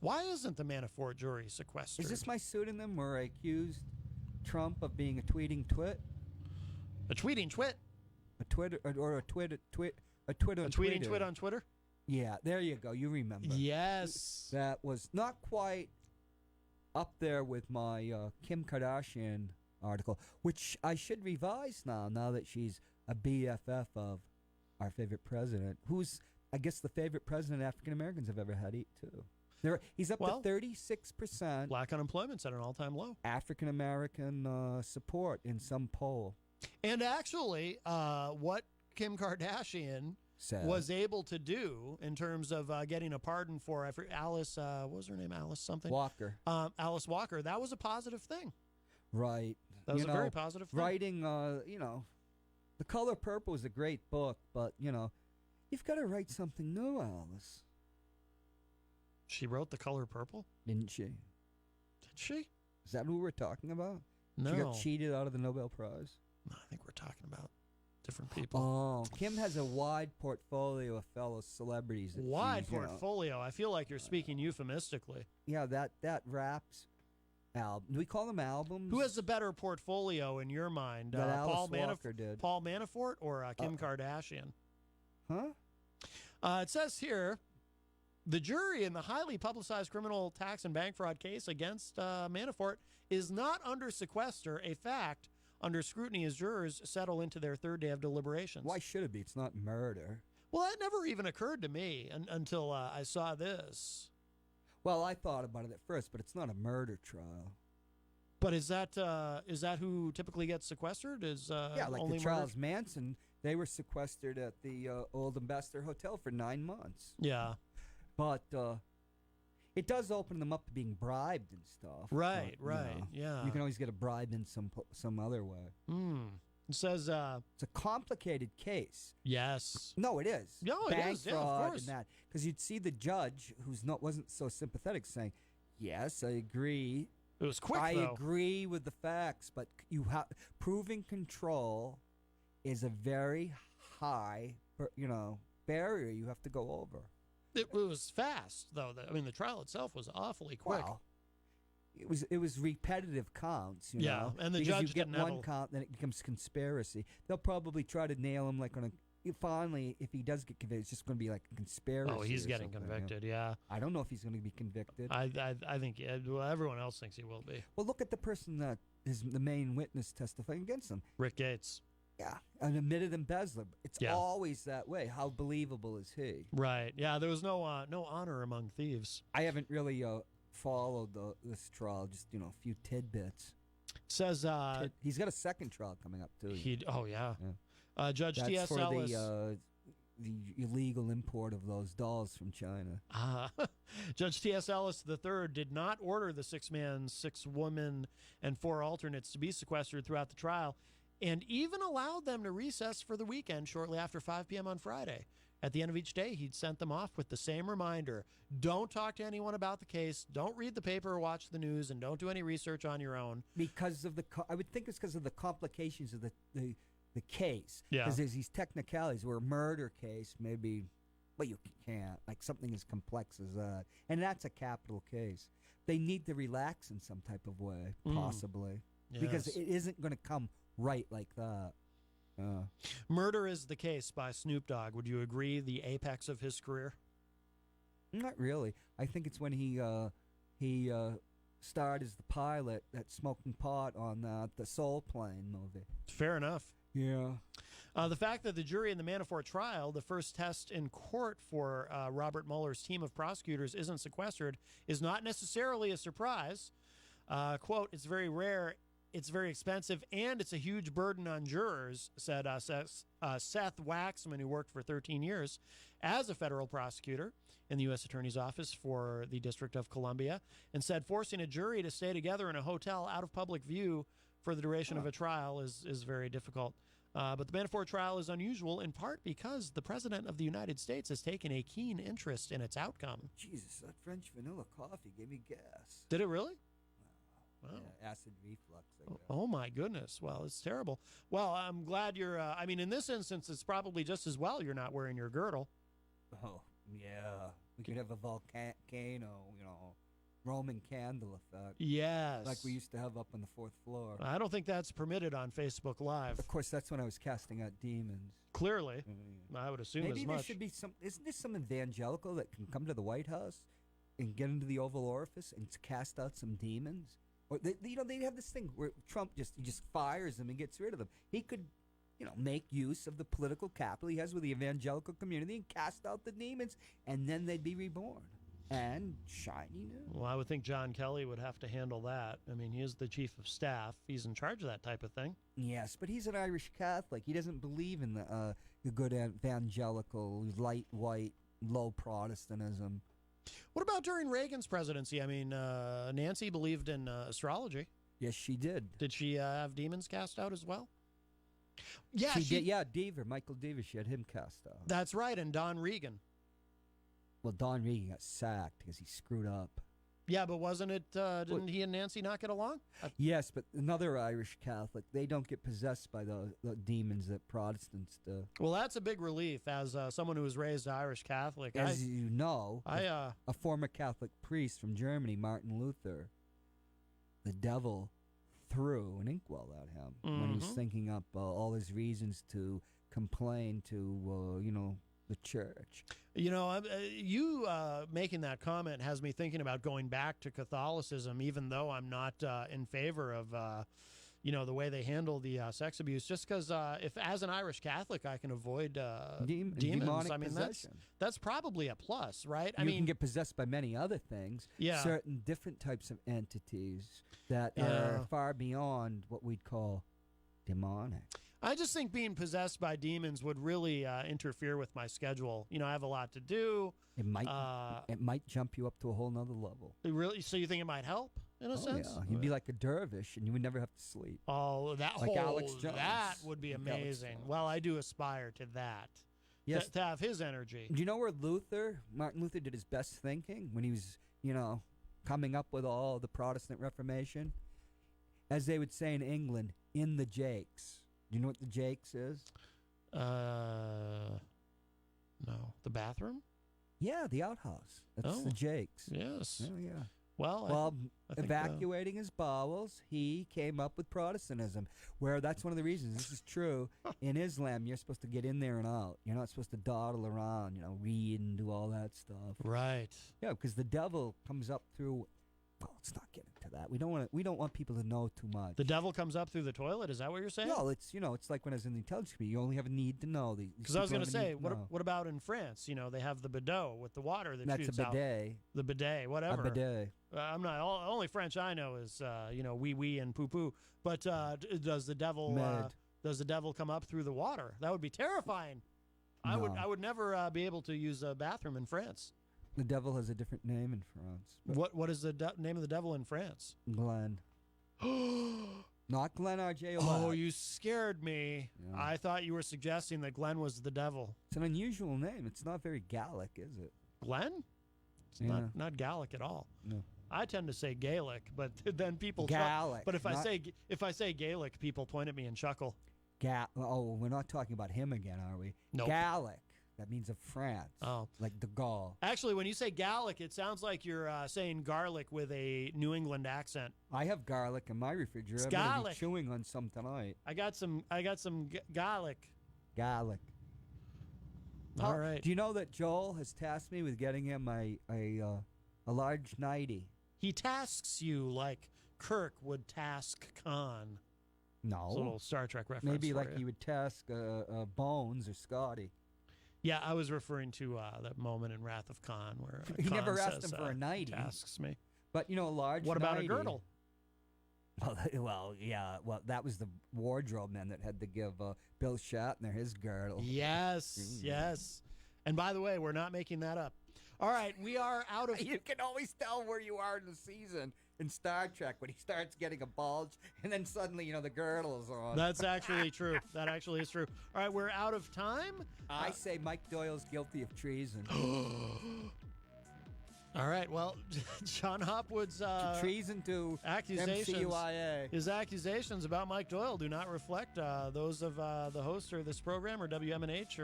why isn't the Manafort jury sequestered? Is this my pseudonym where I accused Trump of being a tweeting twit? A tweeting twit? A Twitter, or a Twitter, a Twitter. A tweeting twit on Twitter? Yeah, there you go. You remember. Yes. That was not quite up there with my Kim Kardashian article, which I should revise now that she's a BFF of our favorite president, who's, I guess, the favorite president African Americans have ever had, too. He's up to 36%. Black unemployment's at an all-time low. African American support in some poll. And actually, what Kim Kardashian was able to do in terms of getting a pardon for Alice, what was her name? Alice something? Walker. Alice Walker. That was a positive thing. Right. That was a very positive thing. Writing, The Color Purple is a great book, but, you've got to write something new, Alice. She wrote The Color Purple? Didn't she? Did she? Is that who we're talking about? No. She got cheated out of the Nobel Prize? No, I think we're talking about different people. Oh, Kim has a wide portfolio of fellow celebrities. Wide portfolio. I feel like you're speaking euphemistically. Yeah, that raps album. Do we call them albums? Who has a better portfolio in your mind? Alice Walker did. Paul Manafort or Kim Kardashian? Huh? It says here, the jury in the highly publicized criminal tax and bank fraud case against Manafort is not under sequester, a fact under scrutiny as jurors settle into their third day of deliberations. Why should it be? It's not murder. Well, that never even occurred to me until I saw this. Well, I thought about it at first, but it's not a murder trial. But is that who typically gets sequestered? Yeah, like only the Charles Manson, they were sequestered at the Old Ambassador Hotel for 9 months. Yeah. But it does open them up to being bribed and stuff. Right, but, right, yeah. You can always get a bribe in some other way. It says it's a complicated case. Yes. No, it is. No, it is. Yeah, of course. Because you'd see the judge, wasn't so sympathetic, saying, "Yes, I agree. It was quick. I agree with the facts, but proving control is a very high, barrier you have to go over." It was fast, though. The trial itself was awfully quick. Well, it was repetitive counts, know. And the because judge you get didn't one count, then it becomes conspiracy. They'll probably try to nail him finally, if he does get convicted, it's just going to be like a conspiracy. Oh, he's getting convicted, yeah. I don't know if he's going to be convicted. I think everyone else thinks he will be. Well, look at the person that is the main witness testifying against him. Rick Gates. Yeah, an admitted embezzler. It's always that way. How believable is he? Right. Yeah, there was no honor among thieves. I haven't really followed this trial, just a few tidbits. It says he's got a second trial coming up too. Judge T.S. for Ellis. The illegal import of those dolls from China. Judge T.S. Ellis III did not order the 6-man, 6-woman, and 4 alternates to be sequestered throughout the trial, and even allowed them to recess for the weekend shortly after 5 p.m. on Friday. At the end of each day, he'd sent them off with the same reminder: don't talk to anyone about the case, don't read the paper or watch the news, and don't do any research on your own. Because of I would think it's because of the complications of the case. Yeah. Because there's these technicalities where a murder case maybe, well, you can't, like something as complex as that. And that's a capital case. They need to relax in some type of way, possibly. Because it isn't going to come right like that. Murder is the Case by Snoop Dogg. Would you agree the apex of his career? Not really. I think it's when he starred as the pilot that's smoking pot on the Soul Plane movie. Fair enough. Yeah. The fact that the jury in the Manafort trial, the first test in court for Robert Mueller's team of prosecutors, isn't sequestered is not necessarily a surprise. Quote, "It's very rare, it's very expensive, and it's a huge burden on jurors," said Seth Waxman, who worked for 13 years as a federal prosecutor in the U.S. Attorney's Office for the District of Columbia, and said forcing a jury to stay together in a hotel out of public view for the duration of a trial is very difficult. But the Manafort trial is unusual in part because the President of the United States has taken a keen interest in its outcome. Jesus, that French vanilla coffee gave me gas. Did it really? Wow. Yeah, acid reflux. Oh, my goodness. Well, it's terrible. Well, I'm glad you're, I mean, in this instance, it's probably just as well you're not wearing your girdle. Oh, yeah. We could have a volcano, Roman candle effect. Yes. Like we used to have up on the 4th floor. I don't think that's permitted on Facebook Live. Of course, that's when I was casting out demons. Clearly. I would assume Maybe as there much. should be isn't there some evangelical that can come to the White House and get into the Oval Office and cast out some demons? Or they have this thing where Trump just fires them and gets rid of them. He could, make use of the political capital he has with the evangelical community and cast out the demons, and then they'd be reborn and shiny new. Well, I would think John Kelly would have to handle that. I mean, he is the chief of staff. He's in charge of that type of thing. Yes, but he's an Irish Catholic. He doesn't believe in the good evangelical, light white, low Protestantism. What about during Reagan's presidency? I mean, Nancy believed in astrology. Yes, she did. Did she have demons cast out as well? Yeah, she did. Yeah, Michael Deaver, she had him cast out. That's right, and Don Regan. Well, Don Regan got sacked because he screwed up. Yeah, but wasn't it, didn't he and Nancy not get along? Yes, but another Irish Catholic, they don't get possessed by the demons that Protestants do. Well, that's a big relief as someone who was raised Irish Catholic. As you know, a former Catholic priest from Germany, Martin Luther, the devil threw an inkwell at him when he was thinking up all his reasons to complain to, the church. You making that comment has me thinking about going back to Catholicism, even though I'm not in favor of, the way they handle the sex abuse. Just because if, as an Irish Catholic, I can avoid demons, I mean, that's probably a plus, right? You can get possessed by many other things. Yeah. Certain different types of entities that are far beyond what we'd call demonic. I just think being possessed by demons would really interfere with my schedule. I have a lot to do. It might jump you up to a whole nother level. Really? So you think it might help in a sense? Yeah. You'd be like a dervish, and you would never have to sleep. Oh, that like Alex Jones. That would be amazing. Well, I do aspire to that. Yes, to have his energy. Do you know where Martin Luther did his best thinking when he was, coming up with all the Protestant Reformation? As they would say in England, in the Jakes. Do you know what the Jakes is? No. The bathroom? Yeah, the outhouse. That's the Jakes. Yes. Oh, yeah. Well, I think, evacuating his bowels, he came up with Protestantism, where that's one of the reasons. This is true. In Islam, you're supposed to get in there and out. You're not supposed to dawdle around, read and do all that stuff. Right. Yeah, because the devil comes up through. Well, let's not get into that. We don't want people to know too much. The devil comes up through the toilet. Is that what you're saying? No, it's it's like when I was in the intelligence community. You only have a need to know. Because I was going to say, what about in France? They have the bidet with the water that shoots out. That's a bidet. The bidet, whatever. A bidet. I'm not. Only French I know is wee wee and poo poo. But does the devil come up through the water? That would be terrifying. No. I would never be able to use a bathroom in France. The devil has a different name in France. What is the name of the devil in France? Glenn. Not Glenn R.J. Ouellette. Oh, you scared me. Yeah. I thought you were suggesting that Glenn was the devil. It's an unusual name. It's not very Gallic, is it? Glenn? It's not Gallic at all. No. I tend to say Gaelic, but then people Gallic. But if I say Gaelic, people point at me and chuckle. We're not talking about him again, are we? Nope. Gallic. That means of France. Oh. Like de Gaulle. Actually, when you say Gallic, it sounds like you're saying garlic with a New England accent. I have garlic in my refrigerator. It's I'm gonna garlic. be chewing on some tonight. I got some garlic. Garlic. All right. Do you know that Joel has tasked me with getting him a large nightie? He tasks you like Kirk would task Khan. No. It's a little Star Trek reference. Maybe like he would task Bones or Scotty. Yeah, I was referring to that moment in Wrath of Khan where he Khan never asked says, him for a nightie. Tasks me. But a large. What about nightie, a girdle? Well, yeah. Well, that was the wardrobe man that had to give Bill Shatner his girdle. Yes, yes. And by the way, we're not making that up. All right, we are out of. You can always tell where you are in the season. in Star Trek when he starts getting a bulge, and then suddenly, the girdle's on. That's actually true. That actually is true. All right, we're out of time. I say Mike Doyle's guilty of treason. All right, well, John Hopwood's treason to MCUIA. His accusations about Mike Doyle do not reflect those of the host of this program or WMNH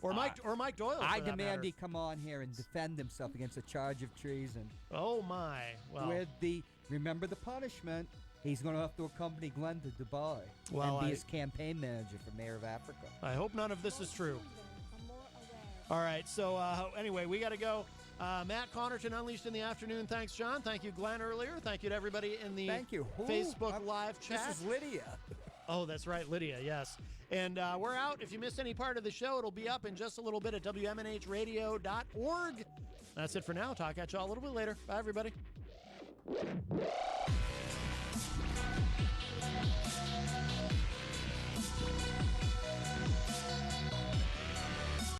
or Mike Doyle. I demand he come on here and defend himself against a charge of treason. Oh my! Well, remember the punishment. He's going to have to accompany Glenn to Dubai and be his campaign manager for mayor of Africa. I hope none of this is true. All right, so anyway, we got to go. Matt Connarton, Unleashed in the Afternoon. Thanks, John. Thank you, Glenn, earlier. Thank you to everybody in the Facebook Live chat. This is Lydia. Oh, that's right, Lydia, yes. And we're out. If you missed any part of the show, it'll be up in just a little bit at WMNHradio.org. That's it for now. Talk at you all a little bit later. Bye, everybody.